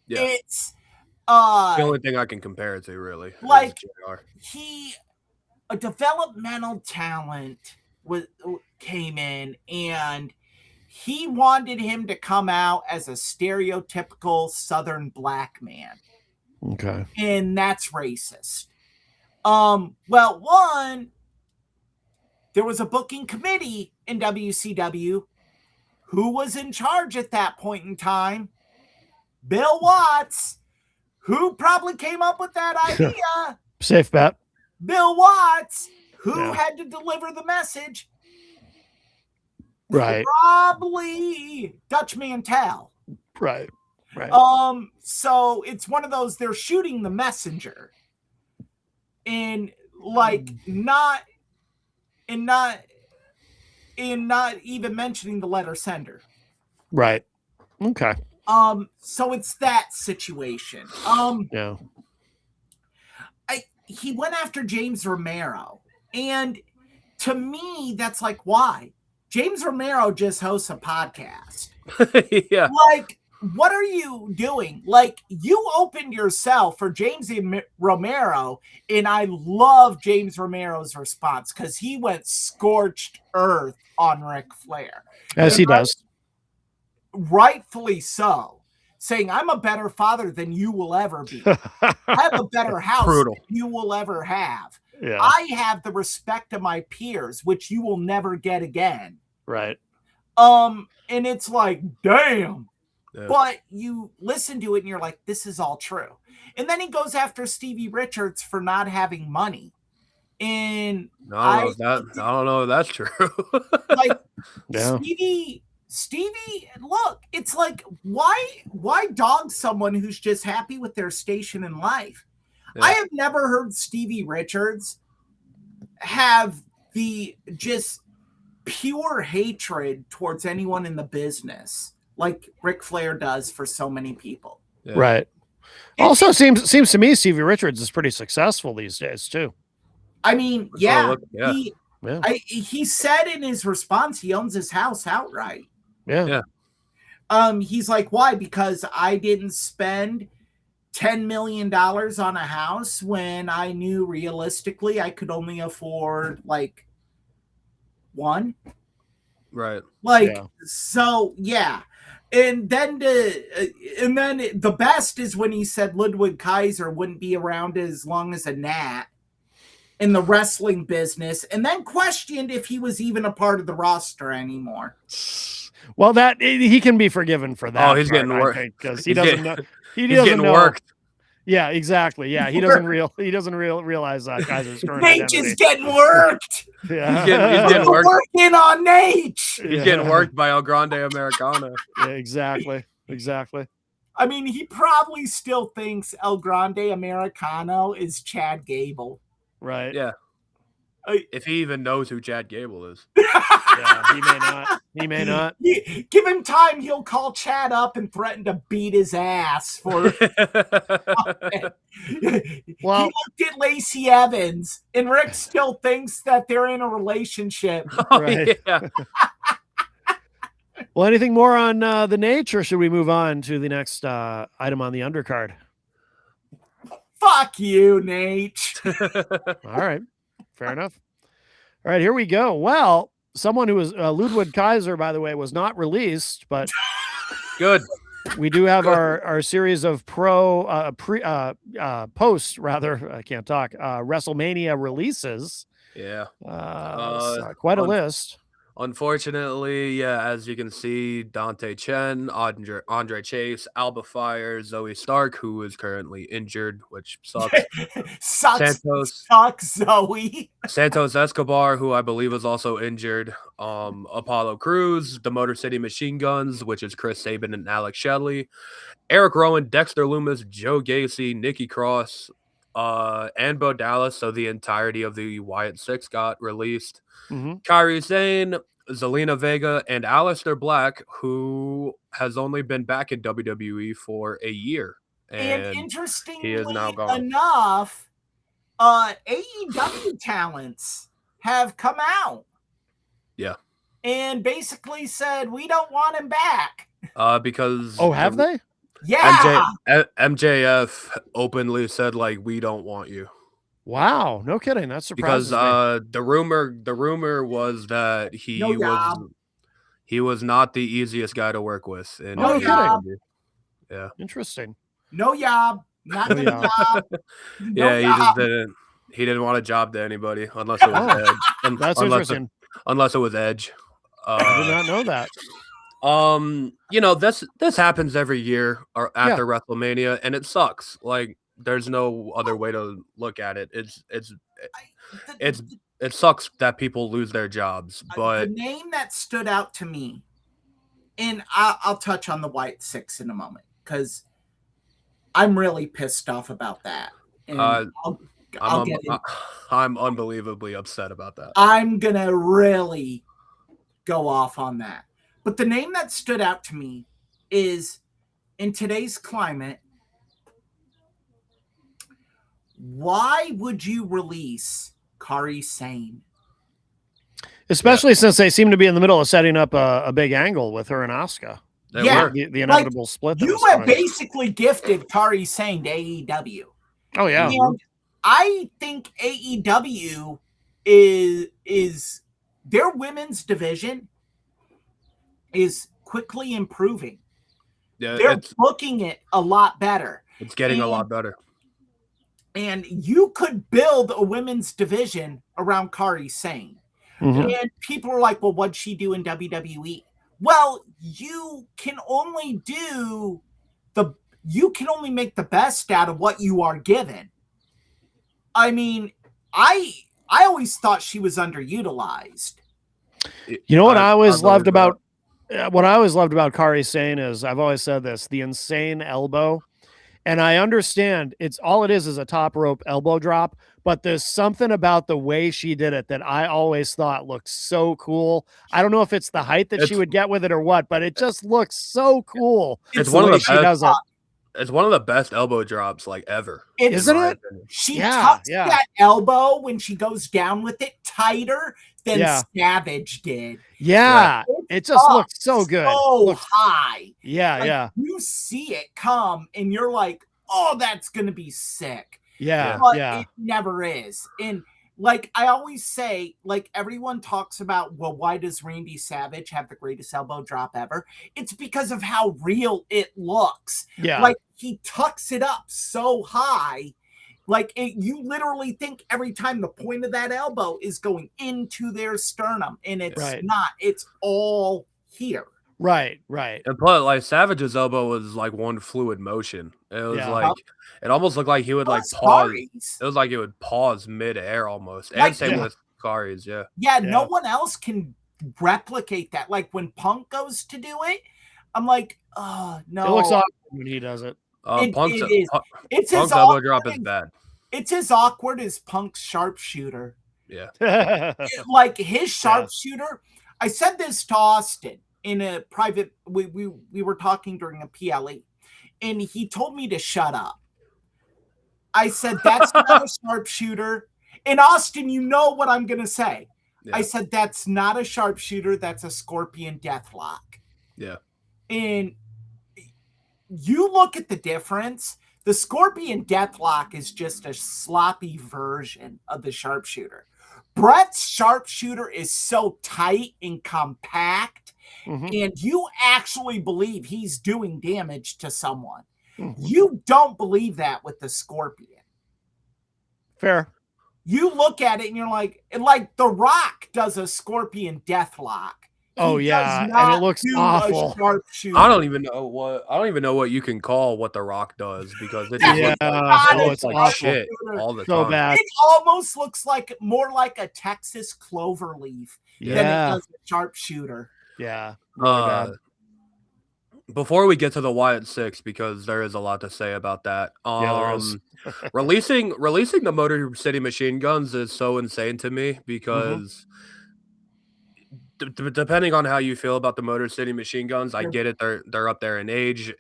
Yeah. The only thing I can compare it to, really, like is JR. A developmental talent came in, and he wanted him to come out as a stereotypical Southern black man. Okay. And that's racist. Well, one, there was a booking committee in WCW. Who was in charge at that point in time? Bill Watts, who probably came up with that idea. Safe bet. Bill Watts, who had to deliver the message. Right. Probably Dutch Mantel. Right. So it's one of those, they're shooting the messenger. And like not even mentioning the letter sender. Right. Okay. So it's that situation. Yeah. He went after James Romero, and to me, that's like, why? James Romero just hosts a podcast. Yeah. Like, what are you doing? Like, you opened yourself for James Romero, and I love James Romero's response because he went scorched earth on Ric Flair. As he does. Rightfully so. Saying, I'm a better father than you will ever be. I have a better house than you will ever have. Yeah. I have the respect of my peers, which you will never get again. Right. And it's like, damn. Yeah. But you listen to it and you're like, this is all true. And then he goes after Stevie Richards for not having money. And I don't know if that's true. Like, yeah. Stevie, look, it's like, why dog someone who's just happy with their station in life? Yeah. I have never heard Stevie Richards have the just pure hatred towards anyone in the business like Ric Flair does for so many people. Yeah. Right. Also, seems to me Stevie Richards is pretty successful these days too. I mean, he said in his response he owns his house outright. Yeah. He's like, why? Because I didn't spend $10 million on a house when I knew realistically I could only afford like one. Right. So yeah. And then the best is when he said Ludwig Kaiser wouldn't be around as long as a gnat in the wrestling business, and then questioned if he was even a part of the roster anymore. Well, that he can be forgiven for that. Oh, he's getting worked because he doesn't know. He's getting worked. Yeah, exactly. Yeah, he doesn't realize Kaiser's current Nate identity. is getting worked. Yeah, he's getting worked. Working on Nate. He's getting worked by El Grande Americano. Yeah, exactly. I mean, he probably still thinks El Grande Americano is Chad Gable. Right. Yeah. If he even knows who Chad Gable is. Yeah, he may not. Give him time. He'll call Chad up and threaten to beat his ass for. Well, he looked at Lacey Evans, and Rick still thinks that they're in a relationship. Right. Yeah. Well, anything more on the nature? Or should we move on to the next item on the undercard? Fuck you, Nate. All right. Fair enough. All right, here we go. Well, someone who was Ludwig Kaiser, by the way, was not released, but good. We do have our series of post rather. I can't talk. WrestleMania releases. Yeah. Quite a list. Unfortunately, yeah, as you can see, Dante Chen, Andre Chase, Alba Fire, Zoe Stark, who is currently injured, which sucks. Sucks, Zoe. Santos Escobar, who I believe is also injured. Apollo Crews, the Motor City Machine Guns, which is Chris Sabin and Alex Shelley. Eric Rowan, Dexter Loomis, Joe Gacy, Nikki Cross, and Bo Dallas. So the entirety of the Wyatt Six got released. Mm-hmm. Kairi Sane, Zelina Vega, and Aleister Black, who has only been back in WWE for a year. And interestingly he is now gone. enough, AEW talents have come out. Yeah. And basically said, we don't want him back. Because... Oh, have they? Yeah. MJF openly said like, we don't want you. Wow, no kidding. That Because surprises me. the rumor was that No he was not the easiest guy to work with in No job. AEW. Yeah. Interesting. No job. Not No gonna job. job. No Yeah, job. he didn't want a job to anybody unless it was Oh, Edge. that's interesting. Unless it was Edge. I did not know that. You know, this happens every year or after WrestleMania, and it sucks. Like, there's no other way to look at it. It sucks that people lose their jobs, but the name that stood out to me, and I'll touch on the White Six in a moment because I'm really pissed off about that. And I'm unbelievably upset about that. I'm gonna really go off on that. But the name that stood out to me is, in today's climate, why would you release Kairi Sane? Especially since they seem to be in the middle of setting up a big angle with her and Asuka. The inevitable split. You have basically gifted Kairi Sane to AEW. Oh yeah. And I think AEW is their women's division is quickly improving. Yeah, they're booking it a lot better. It's getting a lot better. And you could build a women's division around Kairi Sane. Mm-hmm. And people are like, well, what'd she do in WWE? Well, you can only make the best out of what you are given. I mean, I always thought she was underutilized. You know what I always loved about Kairi Sane is, I've always said this, the insane elbow. And I understand all it is a top rope elbow drop, but there's something about the way she did it that I always thought looked so cool. I don't know if it's the height that she would get with it or what, but it just looks so cool. It's one of the she does it. It's one of the best elbow drops like ever. Isn't it? She tucks that elbow when she goes down with it tighter than Savage did. Yeah. It just looks so good. So high. Yeah. You see it come and you're like, oh, that's going to be sick. Yeah. But it never is. And like I always say, like everyone talks about, well, why does Randy Savage have the greatest elbow drop ever? It's because of how real it looks. Yeah. Like he tucks it up so high. Like you literally think every time the point of that elbow is going into their sternum, and it's not. It's all here. Right. And plus, like Savage's elbow was like one fluid motion. It was like it almost looked like he would like pause. It was like it would pause mid-air almost. And same with Kairi's, Yeah, no one else can replicate that. Like when Punk goes to do it, I'm like, oh no. It looks awkward when he does it. Punk's Punk's elbow drop is bad. It's as awkward as Punk's sharpshooter. Yeah. Like his sharpshooter. I said this to Austin in a private, we were talking during a PLE, and he told me to shut up. I said, that's not a sharpshooter. And Austin, you know what I'm going to say. Yeah. I said, that's not a sharpshooter. That's a Scorpion Deathlock. Yeah. And you look at the difference. The Scorpion Deathlock is just a sloppy version of the sharpshooter. Brett's sharpshooter is so tight and compact, and you actually believe he's doing damage to someone. You don't believe that with the Scorpion. Fair. You look at it and you're like The Rock does a Scorpion Deathlock. Oh yeah, and it looks awful. I don't even know what you can call what The Rock does because it just it's like awful. shit all the so time. Bad. It almost looks more like a Texas clover leaf than it does a sharpshooter. Yeah. Really bad. Before we get to the Wyatt Six, because there is a lot to say about that. There is. releasing the Motor City Machine Guns is so insane to me because depending on how you feel about the Motor City Machine Guns, I get it. They're up there in age.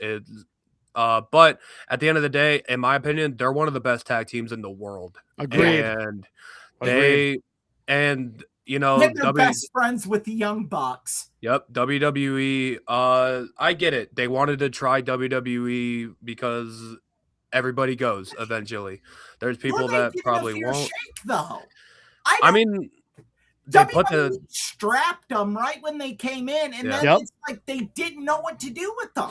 But at the end of the day, in my opinion, they're one of the best tag teams in the world. Agreed. And you know, And they're best friends with the Young Bucks. Yep, WWE. I get it. They wanted to try WWE because everybody goes eventually. There's people that probably won't. Shake, though. I mean, they put WWE strapped them right when they came in, and then it's like they didn't know what to do with them.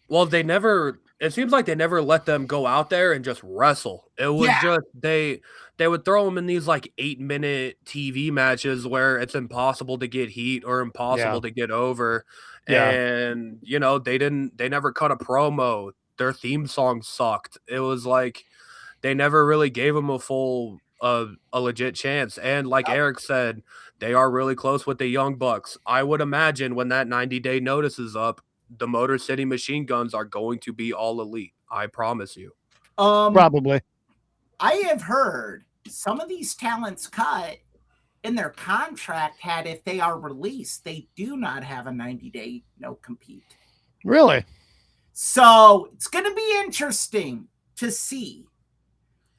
Well, they never. It seems like they never let them go out there and just wrestle. It was just they would throw them in these like 8-minute TV matches where it's impossible to get heat or impossible to get over. Yeah. And you know, they never cut a promo. Their theme song sucked. It was like they never really gave them a full a legit chance. And like Eric said, they are really close with the Young Bucks. I would imagine when that 90-day notice is up, the Motor City Machine Guns are going to be all elite. I promise you. Probably. I have heard some of these talents cut in their contract had, if they are released, they do not have a 90-day no compete. Really? So it's going to be interesting to see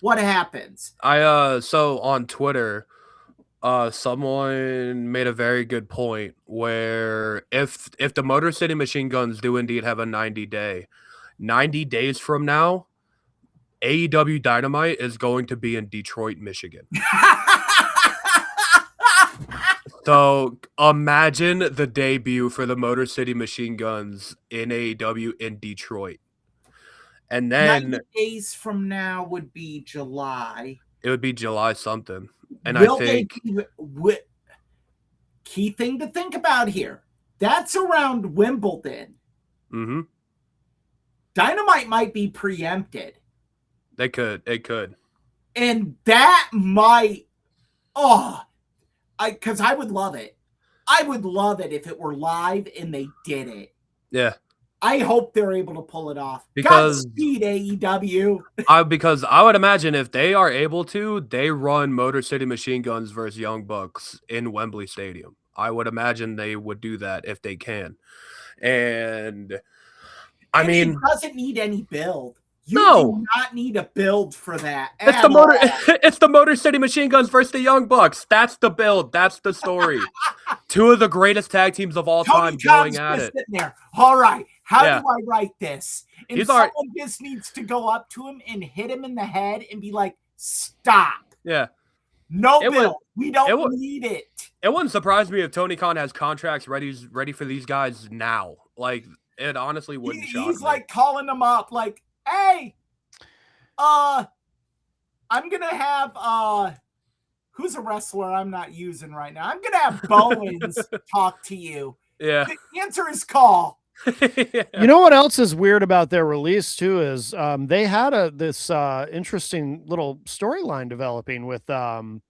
what happens. So on Twitter, someone made a very good point where if the Motor City Machine Guns do indeed have a 90 days from now, AEW Dynamite is going to be in Detroit, Michigan. So imagine the debut for the Motor City Machine Guns in AEW in Detroit. And then 90 days from now would be July. It would be July something. And Will I think key thing to think about here. That's around Wimbledon. Mm-hmm. Dynamite might be preempted. It could. And that might because I would love it. I would love it if it were live and they did it. Yeah. I hope they're able to pull it off. Because Godspeed, AEW. Because I would imagine if they are able to, they run Motor City Machine Guns versus Young Bucks in Wembley Stadium. I would imagine they would do that if they can. And I mean, it doesn't need any build. You do not need a build for that. It's the Motor City Machine Guns versus the Young Bucks. That's the build. That's the story. Two of the greatest tag teams of all time going at it. There. All right. How do I write this? And someone just needs to go up to him and hit him in the head and be like, stop. Yeah. No build. We don't need it. It wouldn't surprise me if Tony Khan has contracts ready for these guys now. Like, it honestly wouldn't shock me. He's like calling them up like, hey, I'm gonna have who's a wrestler I'm not using right now? I'm gonna have Bowens talk to you. Yeah. Answer his call. You know what else is weird about their release too is they had this interesting little storyline developing with Candice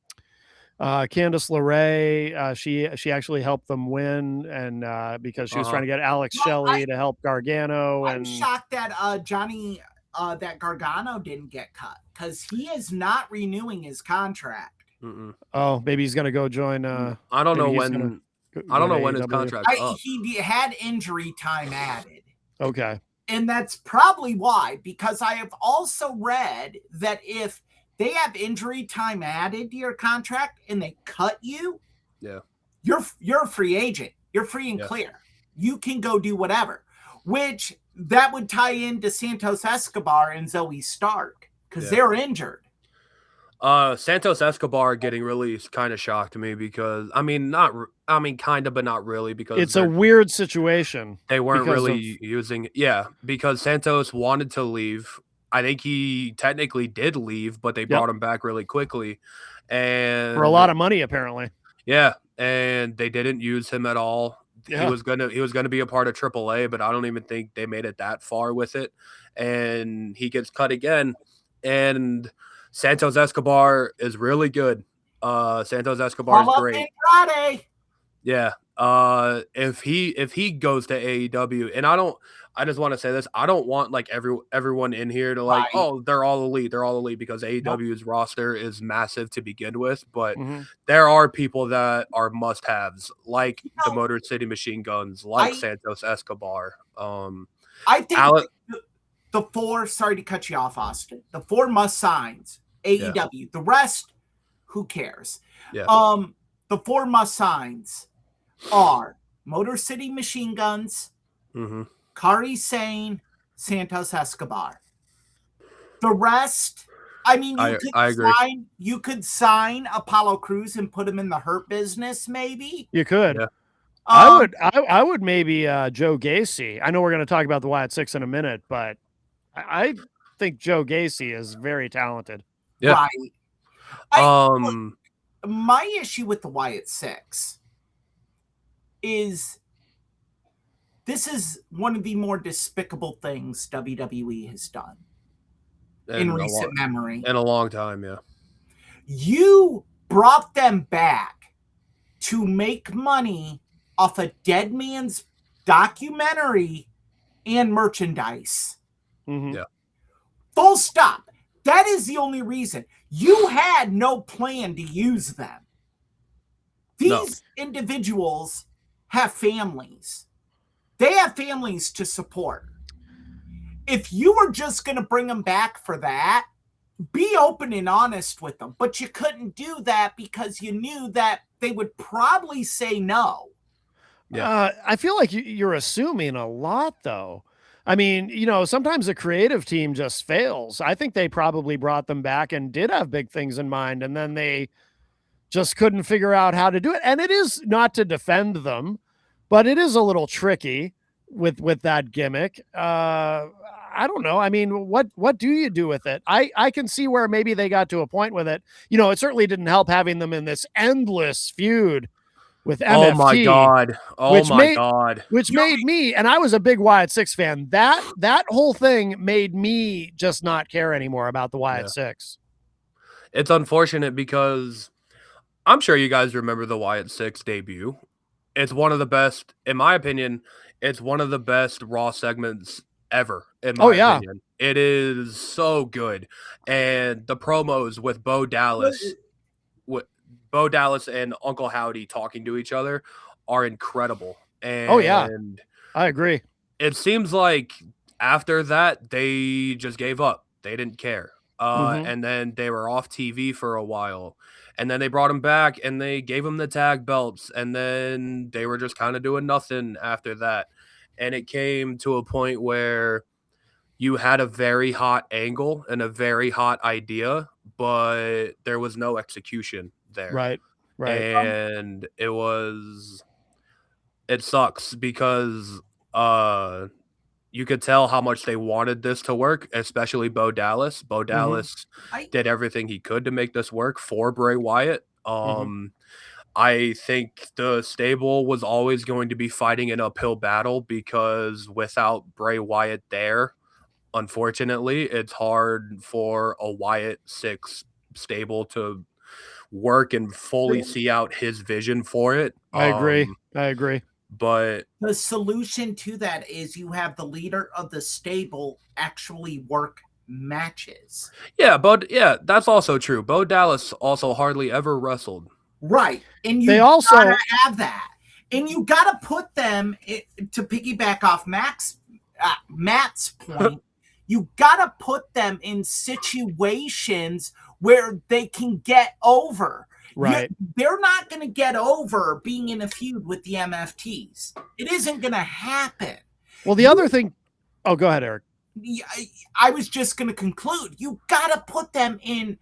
LeRae. She actually helped them win, and because she was trying to get Alex Shelley to help Gargano. I'm shocked that Johnny that Gargano didn't get cut because he is not renewing his contract. Oh, maybe he's gonna go join. I don't know when. I don't know when his contract's up. He had injury time added. Okay. And that's probably why, because I have also read that if they have injury time added to your contract and they cut you, you're a free agent. You're free and clear. You can go do whatever, which that would tie into Santos Escobar and Zoe Stark because they're injured. Santos Escobar getting released kind of shocked me because kind of, but not really, because it's a weird situation. They weren't really using because Santos wanted to leave. I think he technically did leave, but they brought him back really quickly, and for a lot of money apparently. Yeah, and they didn't use him at all. Yeah. He was gonna be a part of AAA, but I don't even think they made it that far with it. And he gets cut again, and Santos Escobar is really good. Santos Escobar is great. Yeah. If he goes to AEW, and I just want to say this, I don't want like everyone in here to like, they're all elite, because AEW's roster is massive to begin with, but there are people that are must-haves, like the Motor City Machine Guns, like Santos Escobar. I think the four, sorry to cut you off, Austin, the four must-signs, AEW. The rest, who cares? Yeah. the 4 must signs are Motor City Machine Guns, Kari Sane, Santos Escobar. The rest, I mean, you could sign Apollo Crews and put him in the Hurt Business, maybe. You could. Yeah. I would maybe Joe Gacy. I know we're going to talk about the Wyatt Six in a minute, but I think Joe Gacy is very talented. Yeah. Right. My issue with the Wyatt Six is this is one of the more despicable things WWE has done in recent memory. In a long time, yeah. You brought them back to make money off a dead man's documentary and merchandise. Yeah. Full stop. That is the only reason. You had no plan to use them. These individuals have families. They have families to support. If you were just going to bring them back for that, be open and honest with them. But you couldn't do that because you knew that they would probably say no. Yeah. I feel like you're assuming a lot, though. I mean, you know, sometimes a creative team just fails. I think they probably brought them back and did have big things in mind, and then they just couldn't figure out how to do it. And it is not to defend them, but it is a little tricky with that gimmick. I don't know. I mean, what do you do with it? I can see where maybe they got to a point with it. You know, it certainly didn't help having them in this endless feud with MFT. Oh my God. God. Which made me, and I was a big Wyatt Six fan, that whole thing made me just not care anymore about the Wyatt Six. It's unfortunate because I'm sure you guys remember the Wyatt Six debut. It's one of the best, in my opinion, it's one of the best Raw segments ever, in my opinion. It is so good. And the promos with Bo Dallas and Uncle Howdy talking to each other are incredible. And I agree. It seems like after that, they just gave up. They didn't care. And then they were off TV for a while. And then they brought him back and they gave him the tag belts. And then they were just kind of doing nothing after that. And it came to a point where you had a very hot angle and a very hot idea, but there was no execution there. Right. And it sucks because you could tell how much they wanted this to work, especially Bo Dallas. Bo Dallas did everything he could to make this work for Bray Wyatt. I think the stable was always going to be fighting an uphill battle because without Bray Wyatt there, unfortunately, it's hard for a Wyatt Six stable to work and fully see out his vision for it. I agree. But the solution to that is you have the leader of the stable actually work matches. Yeah, but that's also true. Bo Dallas also hardly ever wrestled. Right. And you gotta have that. And you gotta put them, to piggyback off Matt's point, you gotta put them in situations where they can get over. Right. They're not going to get over being in a feud with the MFTs. It isn't going to happen. Well, the other thing... Oh, go ahead, Eric. I was just going to conclude. You got to put them in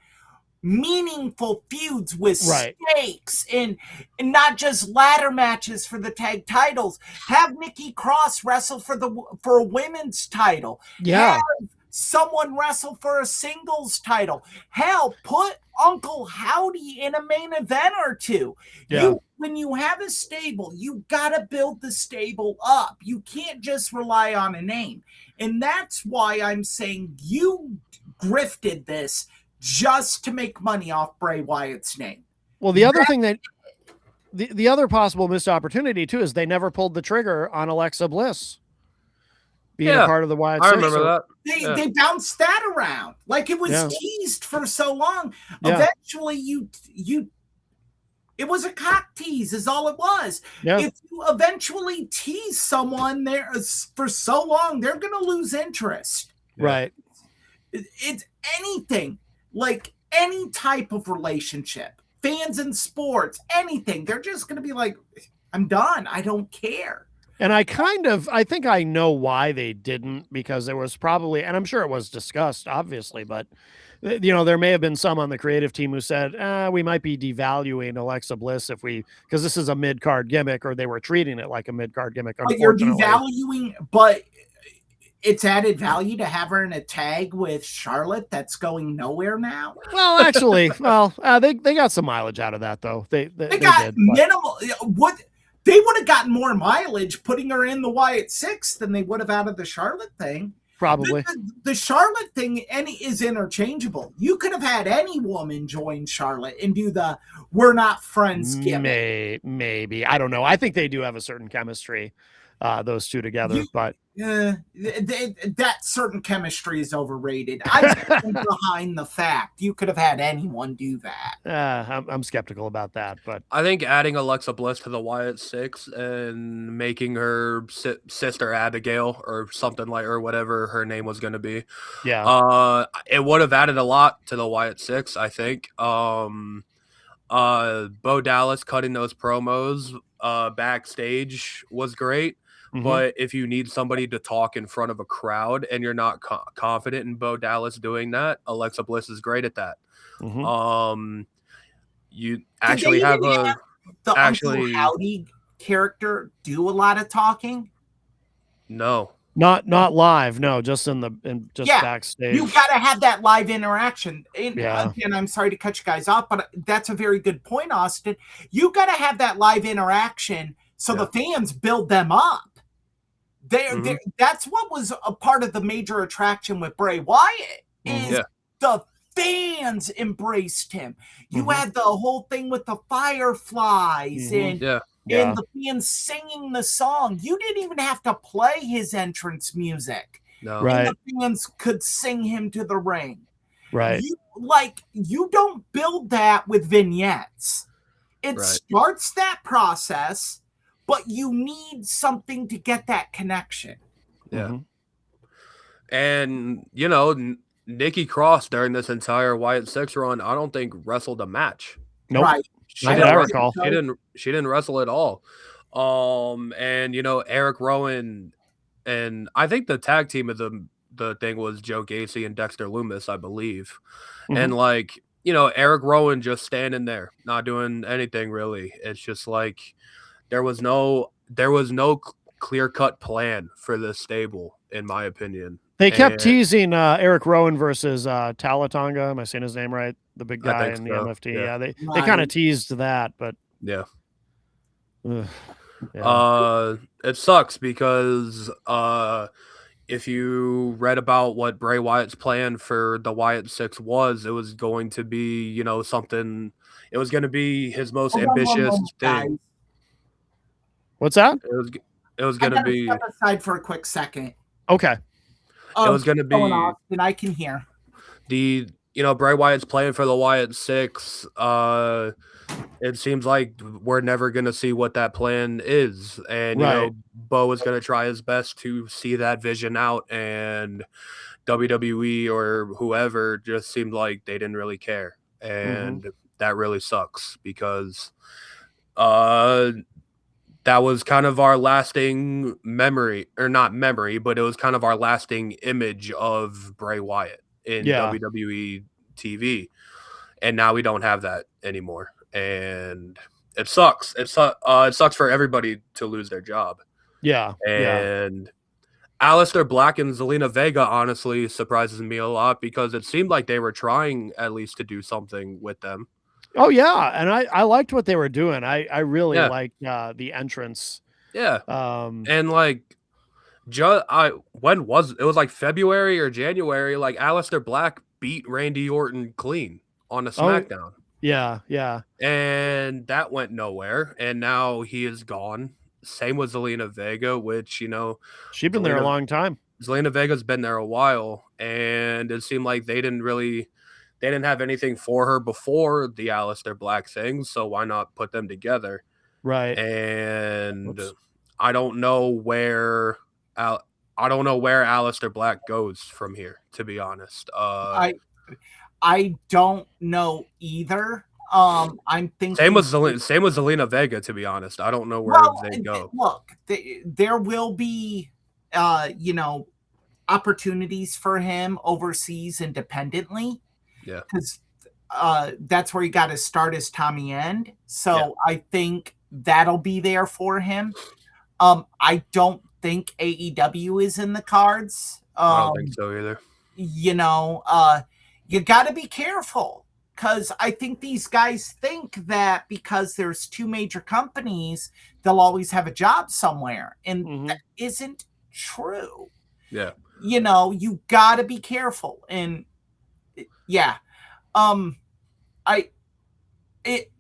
meaningful feuds with stakes and not just ladder matches for the tag titles. Have Nikki Cross wrestle for a women's title. Yeah. Have someone wrestle for a singles title. Hell, put Uncle Howdy in a main event or two. Yeah. When you have a stable, you got to build the stable up. You can't just rely on a name. And that's why I'm saying you grifted this just to make money off Bray Wyatt's name. Well, the other thing that the other possible missed opportunity too is they never pulled the trigger on Alexa Bliss being a part of the Wyatt Six. I remember that. They bounced that around like it was teased for so long. Eventually, it was a cock tease, is all it was. Yeah. If you eventually tease someone there for so long, they're going to lose interest. Right. It's anything, like any type of relationship. fans in sports, anything. They're just going to be like, I'm done. I don't care. And I think I know why they didn't, because there was probably, and I'm sure it was discussed, obviously, but there may have been some on the creative team who said, we might be devaluing Alexa Bliss because this is a mid-card gimmick, or they were treating it like a mid-card gimmick, But you're unfortunately. devaluing, but it's added value to have her in a tag with Charlotte that's going nowhere now. Well, actually, they got some mileage out of that, though. They got did, minimal. They would have gotten more mileage putting her in the Wyatt Six than they would have out of the Charlotte thing. Probably. The Charlotte thing is interchangeable. You could have had any woman join Charlotte and do the "we're not friends" gimmick. Maybe. I don't know. I think they do have a certain chemistry, those two together, but that certain chemistry is overrated. I stand behind the fact you could have had anyone do that. I'm skeptical about that, but I think adding Alexa Bliss to the Wyatt Six and making her sister Abigail or something like, or whatever her name was going to be, it would have added a lot to the Wyatt Six. I think. Bo Dallas cutting those promos backstage was great. Mm-hmm. But if you need somebody to talk in front of a crowd and you're not confident in Bo Dallas doing that, Alexa Bliss is great at that. Mm-hmm. You actually have the Uncle Howdy character do a lot of talking. No, not live. No, just backstage. You got to have that live interaction. Again, I'm sorry to cut you guys off, but that's a very good point, Austin. You got to have that live interaction so the fans build them up. That's what was a part of the major attraction with Bray Wyatt is the fans embraced him. You had the whole thing with the fireflies and the fans singing the song. You didn't even have to play his entrance music. No. Right. And the fans could sing him to the ring. Right. You don't build that with vignettes. It starts that process, but you need something to get that connection. Yeah. Mm-hmm. And, Nikki Cross during this entire Wyatt Six run, I don't think wrestled a match. Nope. Right. She didn't wrestle at all. And, Eric Rowan, and I think the tag team of the thing was Joe Gacy and Dexter Lumis, I believe. Mm-hmm. And, Eric Rowan just standing there, not doing anything really. It's just like, there was no clear-cut plan for this stable, in my opinion. They kept teasing Eric Rowan versus Talatonga. Am I saying his name right? The big guy in the MFT. Yeah, they kind of teased that, but it sucks because if you read about what Bray Wyatt's plan for the Wyatt Six was, it was going to be something. It was going to be his most ambitious thing. What's that? It was going to be. Step aside for a quick second. Okay. It was going to be. And I can hear. Bray Wyatt's plan for the Wyatt Six. It seems like we're never going to see what that plan is, and Bo is going to try his best to see that vision out, and WWE or whoever just seemed like they didn't really care, and that really sucks because that was kind of our lasting memory, or not memory, but it was kind of our lasting image of Bray Wyatt in WWE TV. And now we don't have that anymore. And it sucks. It sucks for everybody to lose their job. Yeah. And Aleister Black and Zelina Vega honestly surprises me a lot because it seemed like they were trying at least to do something with them. Oh yeah, and I liked what they were doing. I really liked the entrance. Yeah. And when was it? Was like February or January. Like Aleister Black beat Randy Orton clean on a SmackDown. Yeah. And that went nowhere, and now he is gone. Same with Zelina Vega, which she's been there a long time. Zelina Vega's been there a while, and it seemed like they didn't have anything for her before the Aleister Black thing, so why not put them together? Right. And I don't know where Aleister Black goes from here, to be honest. I don't know either. I'm thinking Same with Zelina Vega, to be honest. I don't know where they go. Look, there will be, opportunities for him overseas independently. Yeah. Because that's where he got his start as Tommy End. So I think that'll be there for him. I don't think AEW is in the cards. I don't think so either. You got to be careful, because I think these guys think that because there's two major companies, they'll always have a job somewhere. And that isn't true. Yeah. You got to be careful. And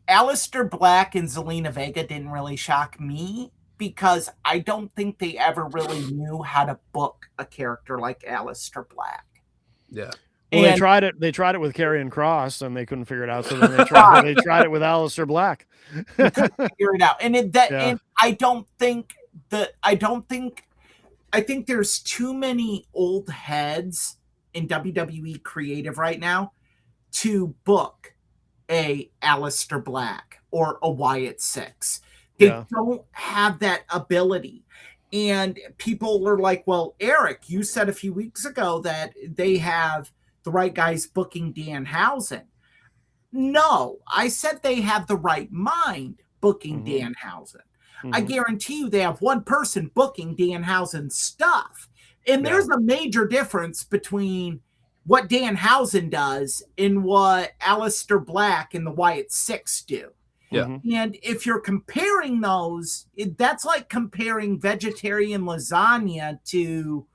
Aleister Black and Zelina Vega didn't really shock me, because I don't think they ever really knew how to book a character like Aleister Black. Yeah. Well, they tried it. They tried it with Karrion Kross, and they couldn't figure it out. So then they tried it with Aleister Black. Figure it out, and and I think there's too many old heads in WWE creative right now to book a Aleister Black or a Wyatt Six. They don't have that ability. And people are like, well, Eric, you said a few weeks ago that they have the right guys booking Danhausen. No, I said they have the right mind booking Danhausen. I guarantee you they have one person booking Danhausen's stuff. And there's a major difference between what Danhausen does and what Aleister Black and the Wyatt Six do. Yeah. And if you're comparing those, that's like comparing vegetarian lasagna to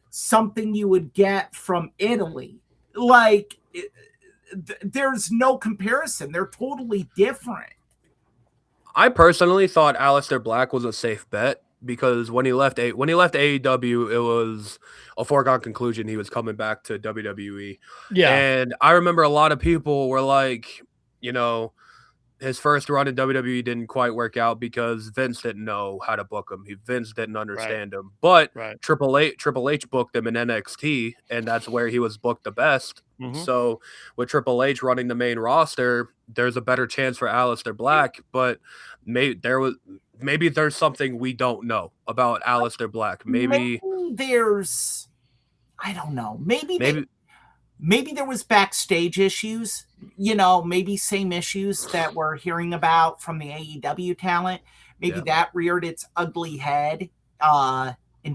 something you would get from Italy. Like, there's no comparison. They're totally different. I personally thought Aleister Black was a safe bet, because when he left AEW, it was a foregone conclusion he was coming back to WWE. Yeah. And I remember a lot of people were like, his first run in WWE didn't quite work out because Vince didn't know how to book him. Vince didn't understand him. But Triple H booked him in NXT, and that's where he was booked the best. So with Triple H running the main roster, there's a better chance for Aleister Black. But maybe there's something we don't know about Aleister Black. Maybe there's, I don't know. Maybe there was backstage issues, maybe same issues that we're hearing about from the AEW talent. Maybe that reared its ugly head in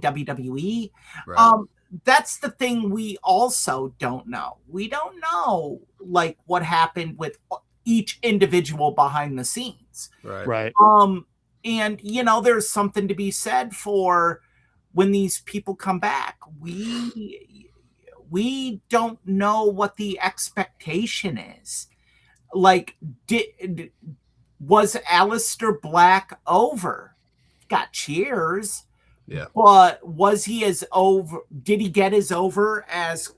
WWE. Right. That's the thing we also don't know. We don't know, like, what happened with each individual behind the scenes. Right. And, there's something to be said for when these people come back. We don't know what the expectation is. Like, was Aleister Black over? Got cheers. Yeah. But was he as over? Did he get as over as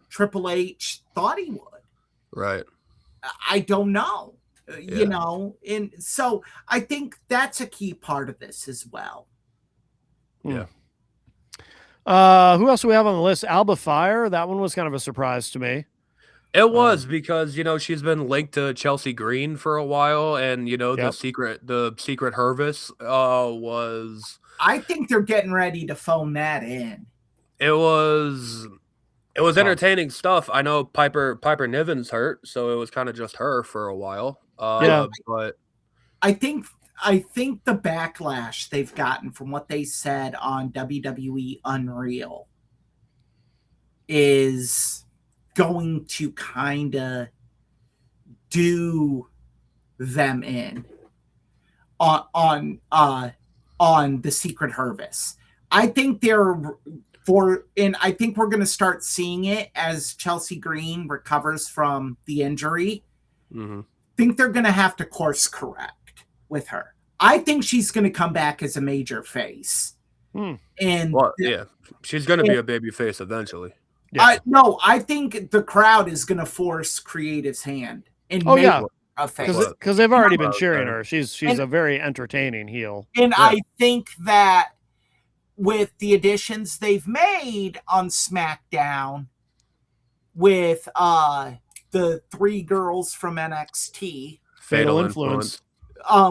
Triple H thought he would? Right. I don't know. And so I think that's a key part of this as well. Yeah. Who else do we have on the list? Alba Fire. That one was kind of a surprise to me. It was because, she's been linked to Chelsea Green for a while, and, the secret Hervis was. I think they're getting ready to phone that in. It was entertaining stuff. I know Piper Niven's hurt, so it was kind of just her for a while. But I think the backlash they've gotten from what they said on WWE Unreal is going to kind of do them in on the secret Hervis. I think I think we're going to start seeing it as Chelsea Green recovers from the injury. Mm-hmm. I think they're going to have to course correct with her. I think she's going to come back as a major face. And she's going to be a baby face eventually. I think the crowd is going to force Creative's hand and make her a face, because they've already been cheering her. She's a very entertaining heel, and I think that with the additions they've made on SmackDown with the 3 girls from NXT, Fatal Influence.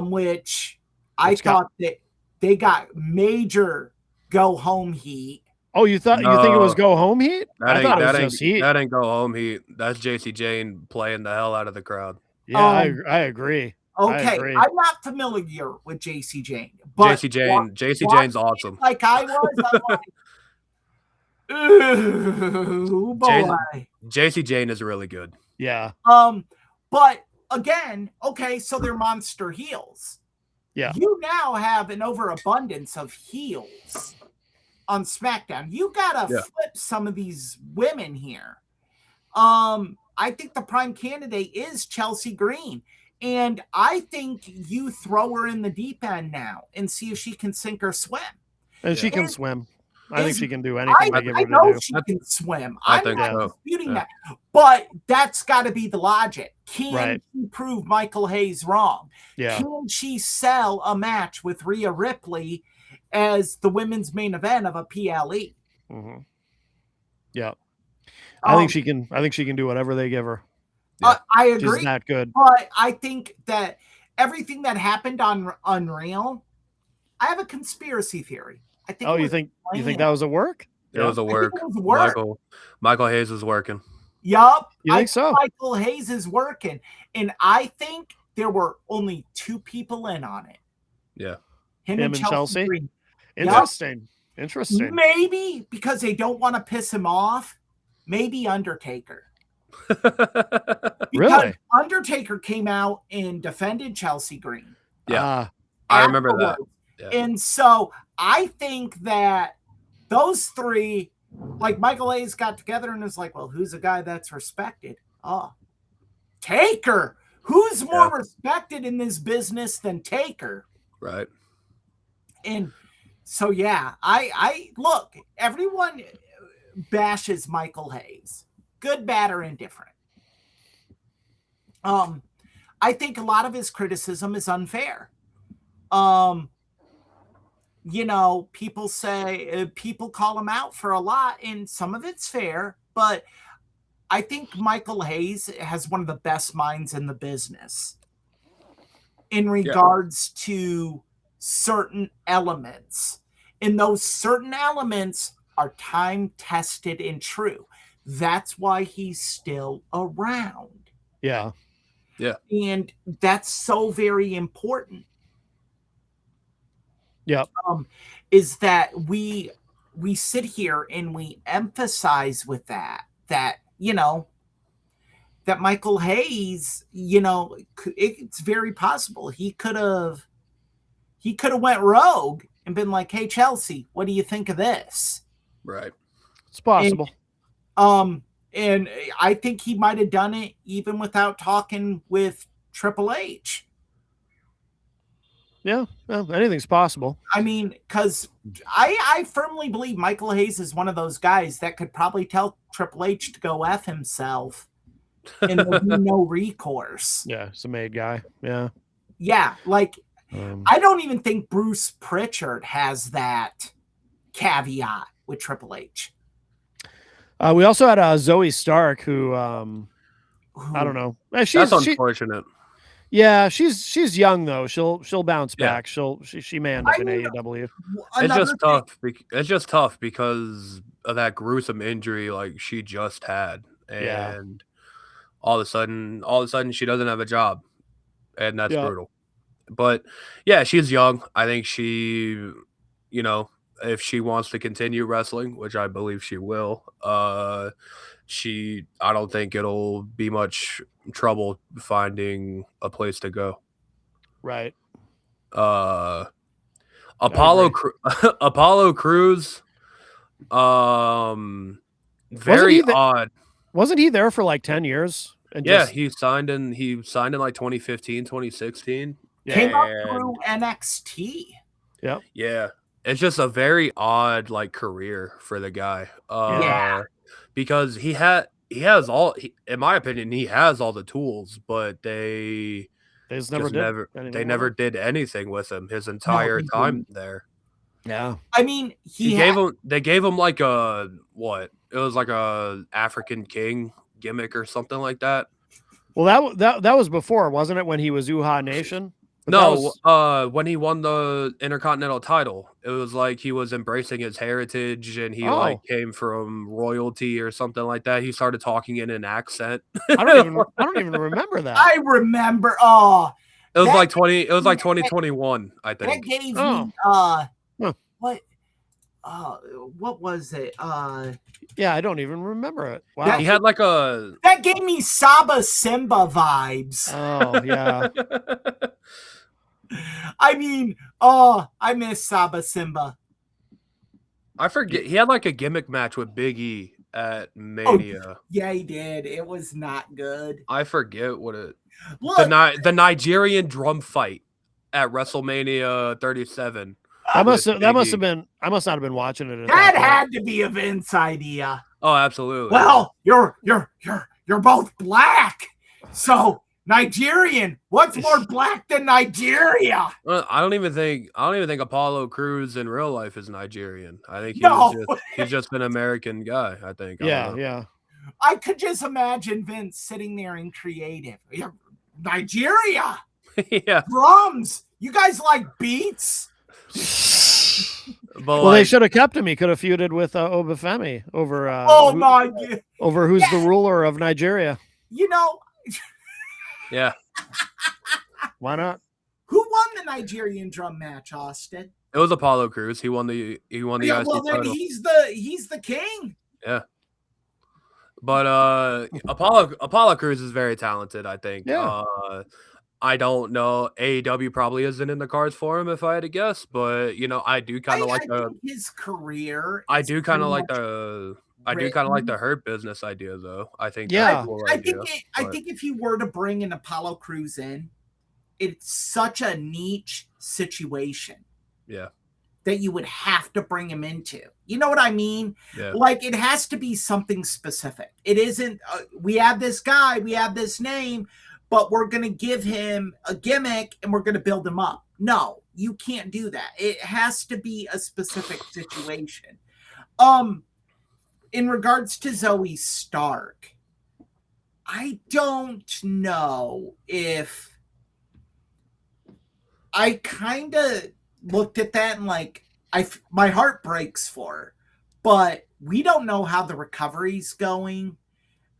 which I thought that they got major go home heat. Oh, you think it was go home heat? I thought it was just heat. That ain't go home heat. That's JC Jane playing the hell out of the crowd. Yeah, I agree. Okay, I'm not familiar with JC Jane, but JC Jane's awesome. Like I was, I'm like, ooh, boy. JC Jane is really good. Yeah. But again, okay, so they're monster heels. Yeah. You now have an overabundance of heels on SmackDown. You gotta flip some of these women here. I think the prime candidate is Chelsea Green. And I think you throw her in the deep end now and see if she can sink or swim. And she can swim. I think she can do anything they give her to do. I know she can swim. I'm not disputing that. But that's got to be the logic. Can she prove Michael Hayes wrong? Yeah. Can she sell a match with Rhea Ripley as the women's main event of a PLE? Mm-hmm. Yeah. I think she can do whatever they give her. Yeah. I agree. She's not good. But I think that everything that happened on Unreal, I have a conspiracy theory. I think. Oh, you think that was a work? It was a work. Michael Hayes was working. Yup. You think so? Michael Hayes is working. And I think there were only 2 people in on it. Yeah. Him and Chelsea. Green. Interesting. Yep. Interesting. Maybe because they don't want to piss him off. Maybe Undertaker. Really? Undertaker came out and defended Chelsea Green. Yeah. I remember that. Yeah. And so I think that those 3, like Michael Hayes got together and was like, well, who's a guy that's respected? Oh, Taker. Who's more respected in this business than Taker? Right. And so, yeah, I look, everyone bashes Michael Hayes. Good, bad, or indifferent. I think a lot of his criticism is unfair. People say people call him out for a lot, and some of it's fair, but I think Michael Hayes has one of the best minds in the business in regards to certain elements. And those certain elements are time tested and true. That's why he's still around. Yeah. Yeah. And that's so very important. Yeah. Is that we sit here and we emphasize with that that Michael Hayes, it's very possible he could have went rogue and been like, hey, Chelsea, what do you think of this? Right. It's possible. And I think he might have done it even without talking with Triple H. Yeah, well, anything's possible. I mean, because I firmly believe Michael Hayes is one of those guys that could probably tell Triple H to go F himself and there'll be no recourse. Yeah, it's a made guy. Yeah. Yeah, like I don't even think Bruce Pritchard has that caveat with Triple H. We also had Zoe Stark, who I don't know. That's unfortunate. She's young though. She'll bounce back. She may end up in AEW. It's just tough because of that gruesome injury like she just had, and all of a sudden she doesn't have a job, and that's brutal. But yeah, she's young. I think she, if she wants to continue wrestling, which I believe she will, I don't think it'll be much trouble finding a place to go. Right. Apollo Crews, very odd. Wasn't he there for like 10 years? He signed in like 2015, 2016. Came up through NXT. Yep. Yeah. It's just a very odd career for the guy. Because in my opinion, he has all the tools, but they never did anything with him his entire time there. Yeah. I mean, they gave him like it was like a African king gimmick or something like that. Well, that was before, wasn't it? When he was Uhaa Nation. But that No, was- when he won the Intercontinental title, it was like he was embracing his heritage and he like came from royalty or something like that. He started talking in an accent. I don't even remember that. I remember. Oh, it was like 2021, I think. That gave me what was it? Yeah, I don't even remember it. Wow. He had like that gave me Saba Simba vibes. Oh, yeah. I mean, I miss Saba Simba. I forget. He had like a gimmick match with Big E at Mania. Oh, yeah, he did. It was not good. I forget what it. Look, the Nigerian drum fight at WrestleMania 37. That must have been. I must not have been watching it. That had to be a Vince idea. Oh, absolutely. Well, you're both black, so Nigerian. What's more black than Nigeria? I don't even think Apollo Crews in real life is Nigerian. I think he's just an American guy. I think. Yeah. I could just imagine Vince sitting there in creative. Nigeria. Yeah. Drums. You guys like beats? Well, they should have kept him. He could have feuded with Obafemi over. My God. Over who's the ruler of Nigeria. You know. Yeah. Why not? Who won the Nigerian drum match, Austin? It was Apollo Crews. He won the IC well, then title. He's the king. Yeah. But Apollo Crews is very talented, I think. Yeah. I don't know. AEW probably isn't in the cards for him if I had to guess, but I do kind of like his career. I do kind of like the Hurt Business idea, though. I think. Yeah. I think if you were to bring an Apollo Crews in, it's such a niche situation. Yeah. That you would have to bring him into. You know what I mean? Yeah. Like it has to be something specific. It isn't. We have this guy. We have this name. But we're going to give him a gimmick and we're going to build him up. No, you can't do that. It has to be a specific situation. In regards to Zoe Stark, I don't know if I kind of looked at that and like, my heart breaks for her, but we don't know how the recovery's going.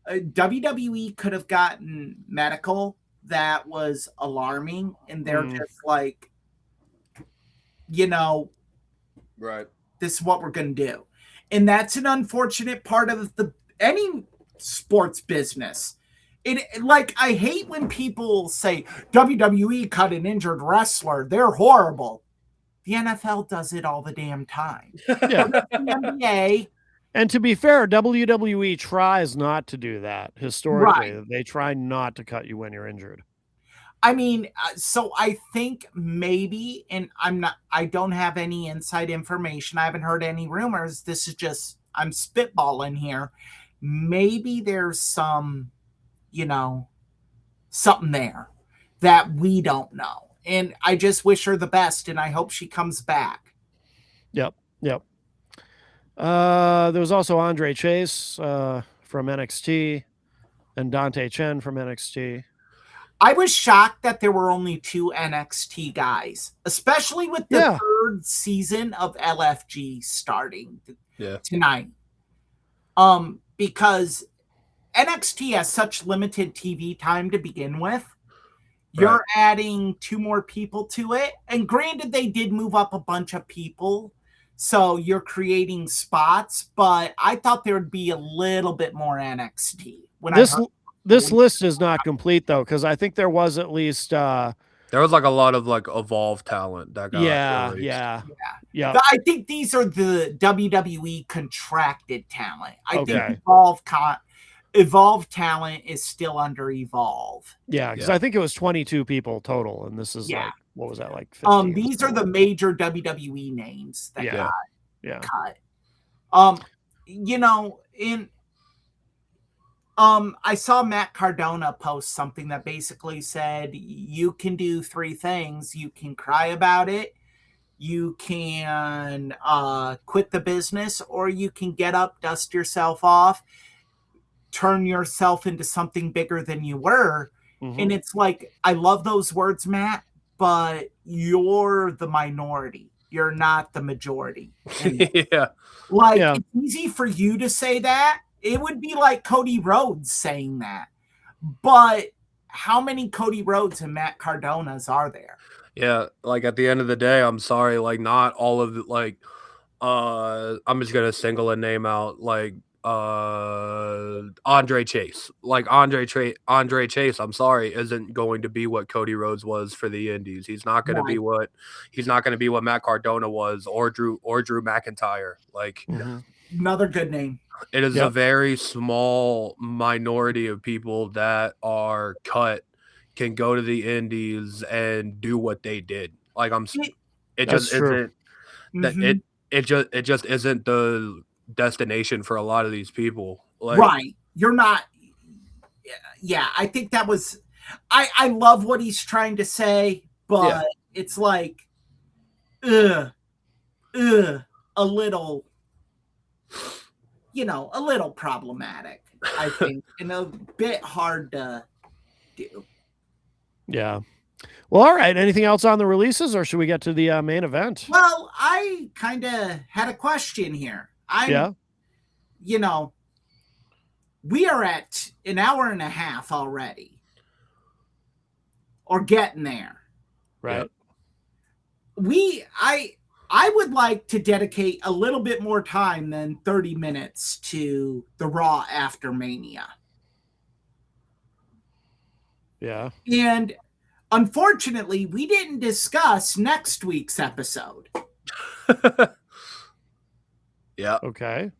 WWE could have gotten medical that was alarming, and they're just like, right. This is what we're going to do. And that's an unfortunate part of any sports business. I hate when people say WWE cut an injured wrestler. They're horrible. The NFL does it all the damn time. Yeah. The NBA. And to be fair, WWE tries not to do that historically. Right. They try not to cut you when you're injured. I mean, so I think maybe, and I don't have any inside information. I haven't heard any rumors. This is just, I'm spitballing here. Maybe there's some, something there that we don't know. And I just wish her the best, and I hope she comes back. Yep. There was also Andre Chase from NXT and Dante Chen from NXT. I was shocked that there were only 2 NXT guys, especially with the third season of LFG starting tonight. Because NXT has such limited TV time to begin with. You're adding 2 more people to it. And granted, they did move up a bunch of people. So you're creating spots, but I thought there would be a little bit more NXT. This list is not complete though, because I think there was at least there was like a lot of like Evolve talent that got yeah. But I think these are the WWE contracted talent. I think Evolve talent is still under Evolve. Yeah, because I think it was 22 people total, and this is like, what was that, like 15? These are the major WWE names that got cut. I saw Matt Cardona post something that basically said you can do 3 things. You can cry about it, you can quit the business, or you can get up, dust yourself off, turn yourself into something bigger than you were. Mhm. And it's like, I love those words, Matt, but you're the minority. You're not the majority. And Yeah. like, Yeah. it's easy for you to say that. It would be like Cody Rhodes saying that. But how many Cody Rhodes and Matt Cardonas are there? Yeah, like at the end of the day, I'm sorry, like not all of the I'm just gonna single a name out, like Andre Chase. Like Andre Chase, I'm sorry, isn't going to be what Cody Rhodes was for the Indies. He's not gonna be what Matt Cardona was or Drew McIntyre. Like Mhm. Another good name. it is a Yep. very small minority of people that are cut can go to the Indies and do what they did. Like it That's just true. isn't that Mhm. it just isn't the destination for a lot of these people. Like Right. You're not. Yeah, I think that was. I love what he's trying to say, but it's like, a little, a little problematic, I think, and a bit hard to do. Yeah. Well, all right. Anything else on the releases, or should we get to the main event? Well, I kind of had a question here. Yeah. We are at an hour and a half already, or getting there. Right. I would like to dedicate a little bit more time than 30 minutes to the Raw after Mania. Yeah. And unfortunately, we didn't discuss next week's episode. Yeah. Okay.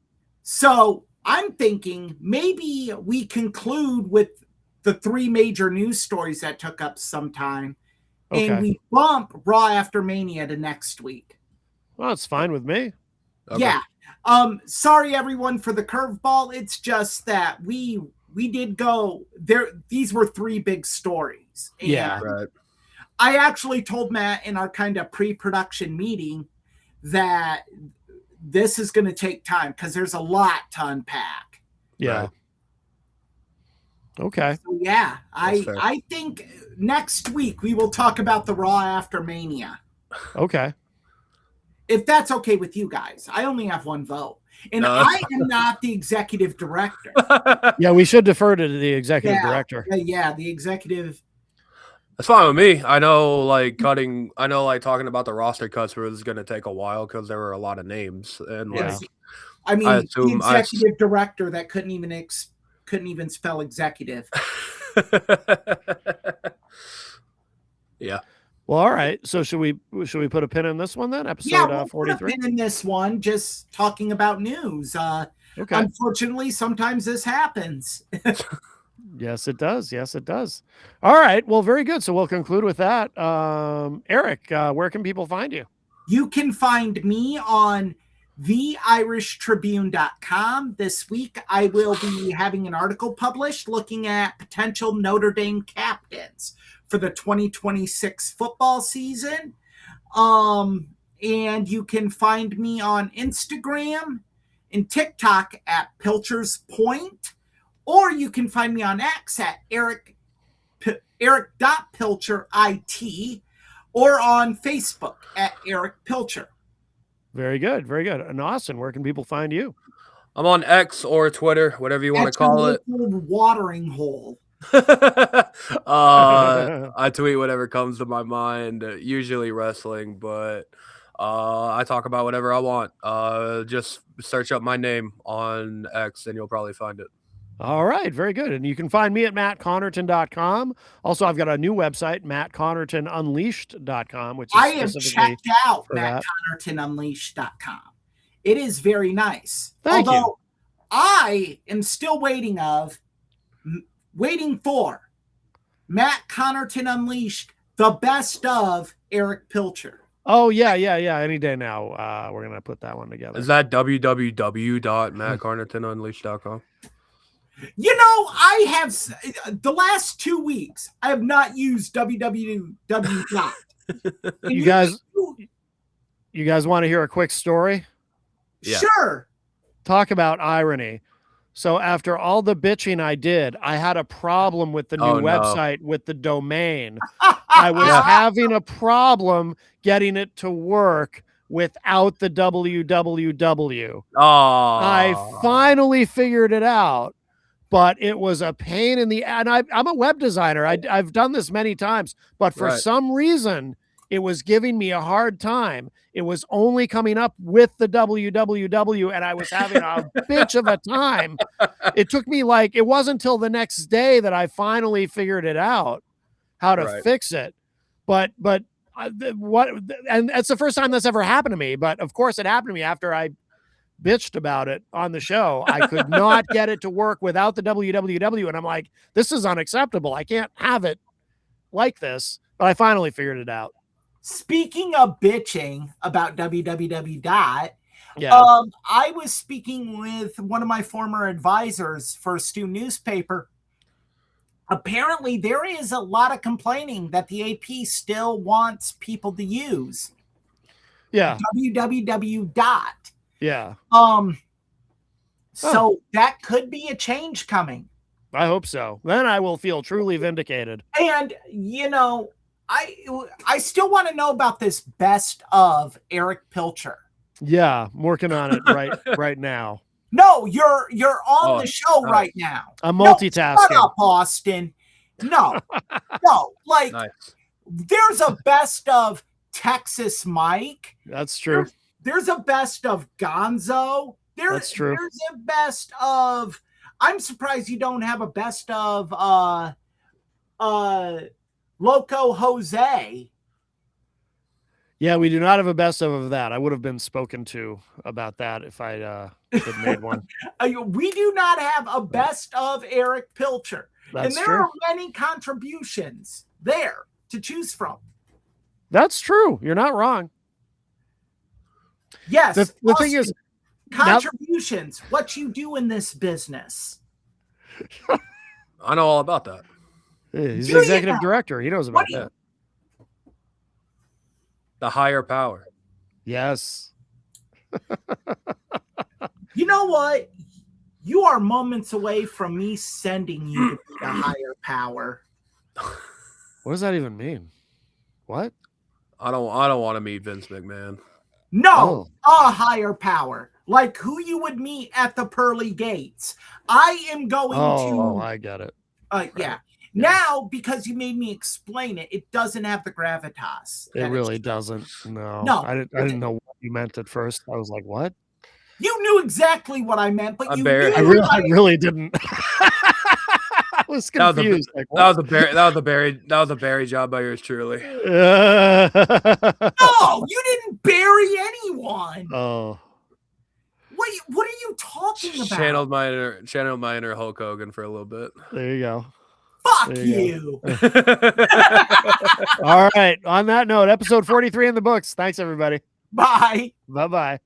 So I'm thinking maybe we conclude with the 3 major news stories that took up some time, and Okay. we bump Raw after Mania to next week. Well, it's fine with me. Okay. Yeah. Sorry everyone for the curveball. It's just that we did go there. These were 3 big stories. And Yeah. Right. I actually told Matt in our kind of pre-production meeting that this is going to take time because there's a lot to unpack. Yeah. Right. So Okay. yeah, That's fair. I think next week we will talk about the Raw after Mania. Okay. If that's okay with you guys. I only have 1 vote. And No, I am not the executive director. Yeah, we should defer to the executive director. Yeah, the executive. That's fine with me. I know, like talking about the roster cuts was going to take a while because there were a lot of names, and Yeah. like I mean, I the assume executive director that couldn't even spell executive. Yeah. Well, all right. So should we put a pin in this one then? Episode Yeah, we'll put a 43. pin in this one, just talking about news. Okay. Unfortunately, sometimes this happens. Yes, it does. Yes, it does. All right. Well, very good. So we'll conclude with that. Eric, where can people find you? You can find me on theirishtribune.com. This week, I will be having an article published looking at potential Notre Dame captains for the 2026 football season. And you can find me on Instagram and TikTok at Pilcher's Point, or you can find me on X at Eric.PilcherIT, or on Facebook at Eric Pilcher. Very good. Very good. And Austin, where can people find you? I'm on X or Twitter, whatever you want to call it. Watering hole. I tweet whatever comes to my mind, usually wrestling, but I talk about whatever I want. Just search up my name on X and you'll probably find it. All right, very good. And you can find me at mattconnerton.com. Also, I've got a new website, mattconnertonunleashed.com, which is I have specifically checked out for that. mattconnertonunleashed.com. It is very nice. Thank you. Although I am still waiting for Matt Connerton Unleashed, the best of Eric Pilcher. Oh, yeah. Any day now. We're going to put that one together. Is that www.mattconnertonunleashed.com? You know, I have the last 2 weeks, I have not used www. You guys want to hear a quick story? Yeah. Sure. Talk about irony. So after all the bitching I did, I had a problem with the new Oh, no. website with the domain. I was having a problem getting it to work without the www. I Oh, finally figured it out, but it was a pain in the, and I'm a web designer. I've done this many times, but for Right. some reason it was giving me a hard time. It was only coming up with the www, and I was having a bitch of a time. It took me like, it wasn't until the next day that I finally figured it out how to Right. fix it. But what, and it's the first time that's ever happened to me. But of course, it happened to me after I bitched about it on the show. I could not get it to work without the www, and I'm like, this is unacceptable. I can't have it like this. But I finally figured it out. Speaking of bitching about www dot, Yeah. I was speaking with one of my former advisors for a student newspaper. Apparently, there is a lot of complaining that the AP still wants people to use Yeah. www dot. Yeah. So that could be a change coming. I hope so. Then I will feel truly vindicated. And you know, I still want to know about this best of Eric Pilcher. Yeah, I'm working on it right now. No, you're on the show right now. I'm multitasking. No, shut up, Austin. No, no, like nice. There's a best of Texas Mike. That's true. There's a best of Gonzo. That's true. There's a best of. I'm surprised you don't have a best of Loco Jose. Yeah, we do not have a best of that. I would have been spoken to about that if I had made one. We do not have a best of Eric Pilcher. That's and there true. are many contributions there to choose from. That's true. You're not wrong. Yes. The thing is, contributions, what you do in this business. I know all about that. He's the executive director. He knows about that. The higher power. Yes. You know what? You are moments away from me sending you to be the higher power. What does that even mean? What? I don't want to meet Vince McMahon. No, a higher power. Like who you would meet at the pearly gates. I am going to. Oh, I get it. Yeah. Now, because you made me explain it, it doesn't have the gravitas. It really doesn't. No. No. I didn't know what you meant at first. I was like, what? You knew exactly what I meant, but you knew I really didn't. I was confused. That was a Barry job by yours truly. No, you didn't bury anyone. Oh. What are you talking about? Channeled my inner Hulk Hogan for a little bit. There you go. Fuck you. All right. On that note, episode 43 in the books. Thanks, everybody. Bye. Bye-bye.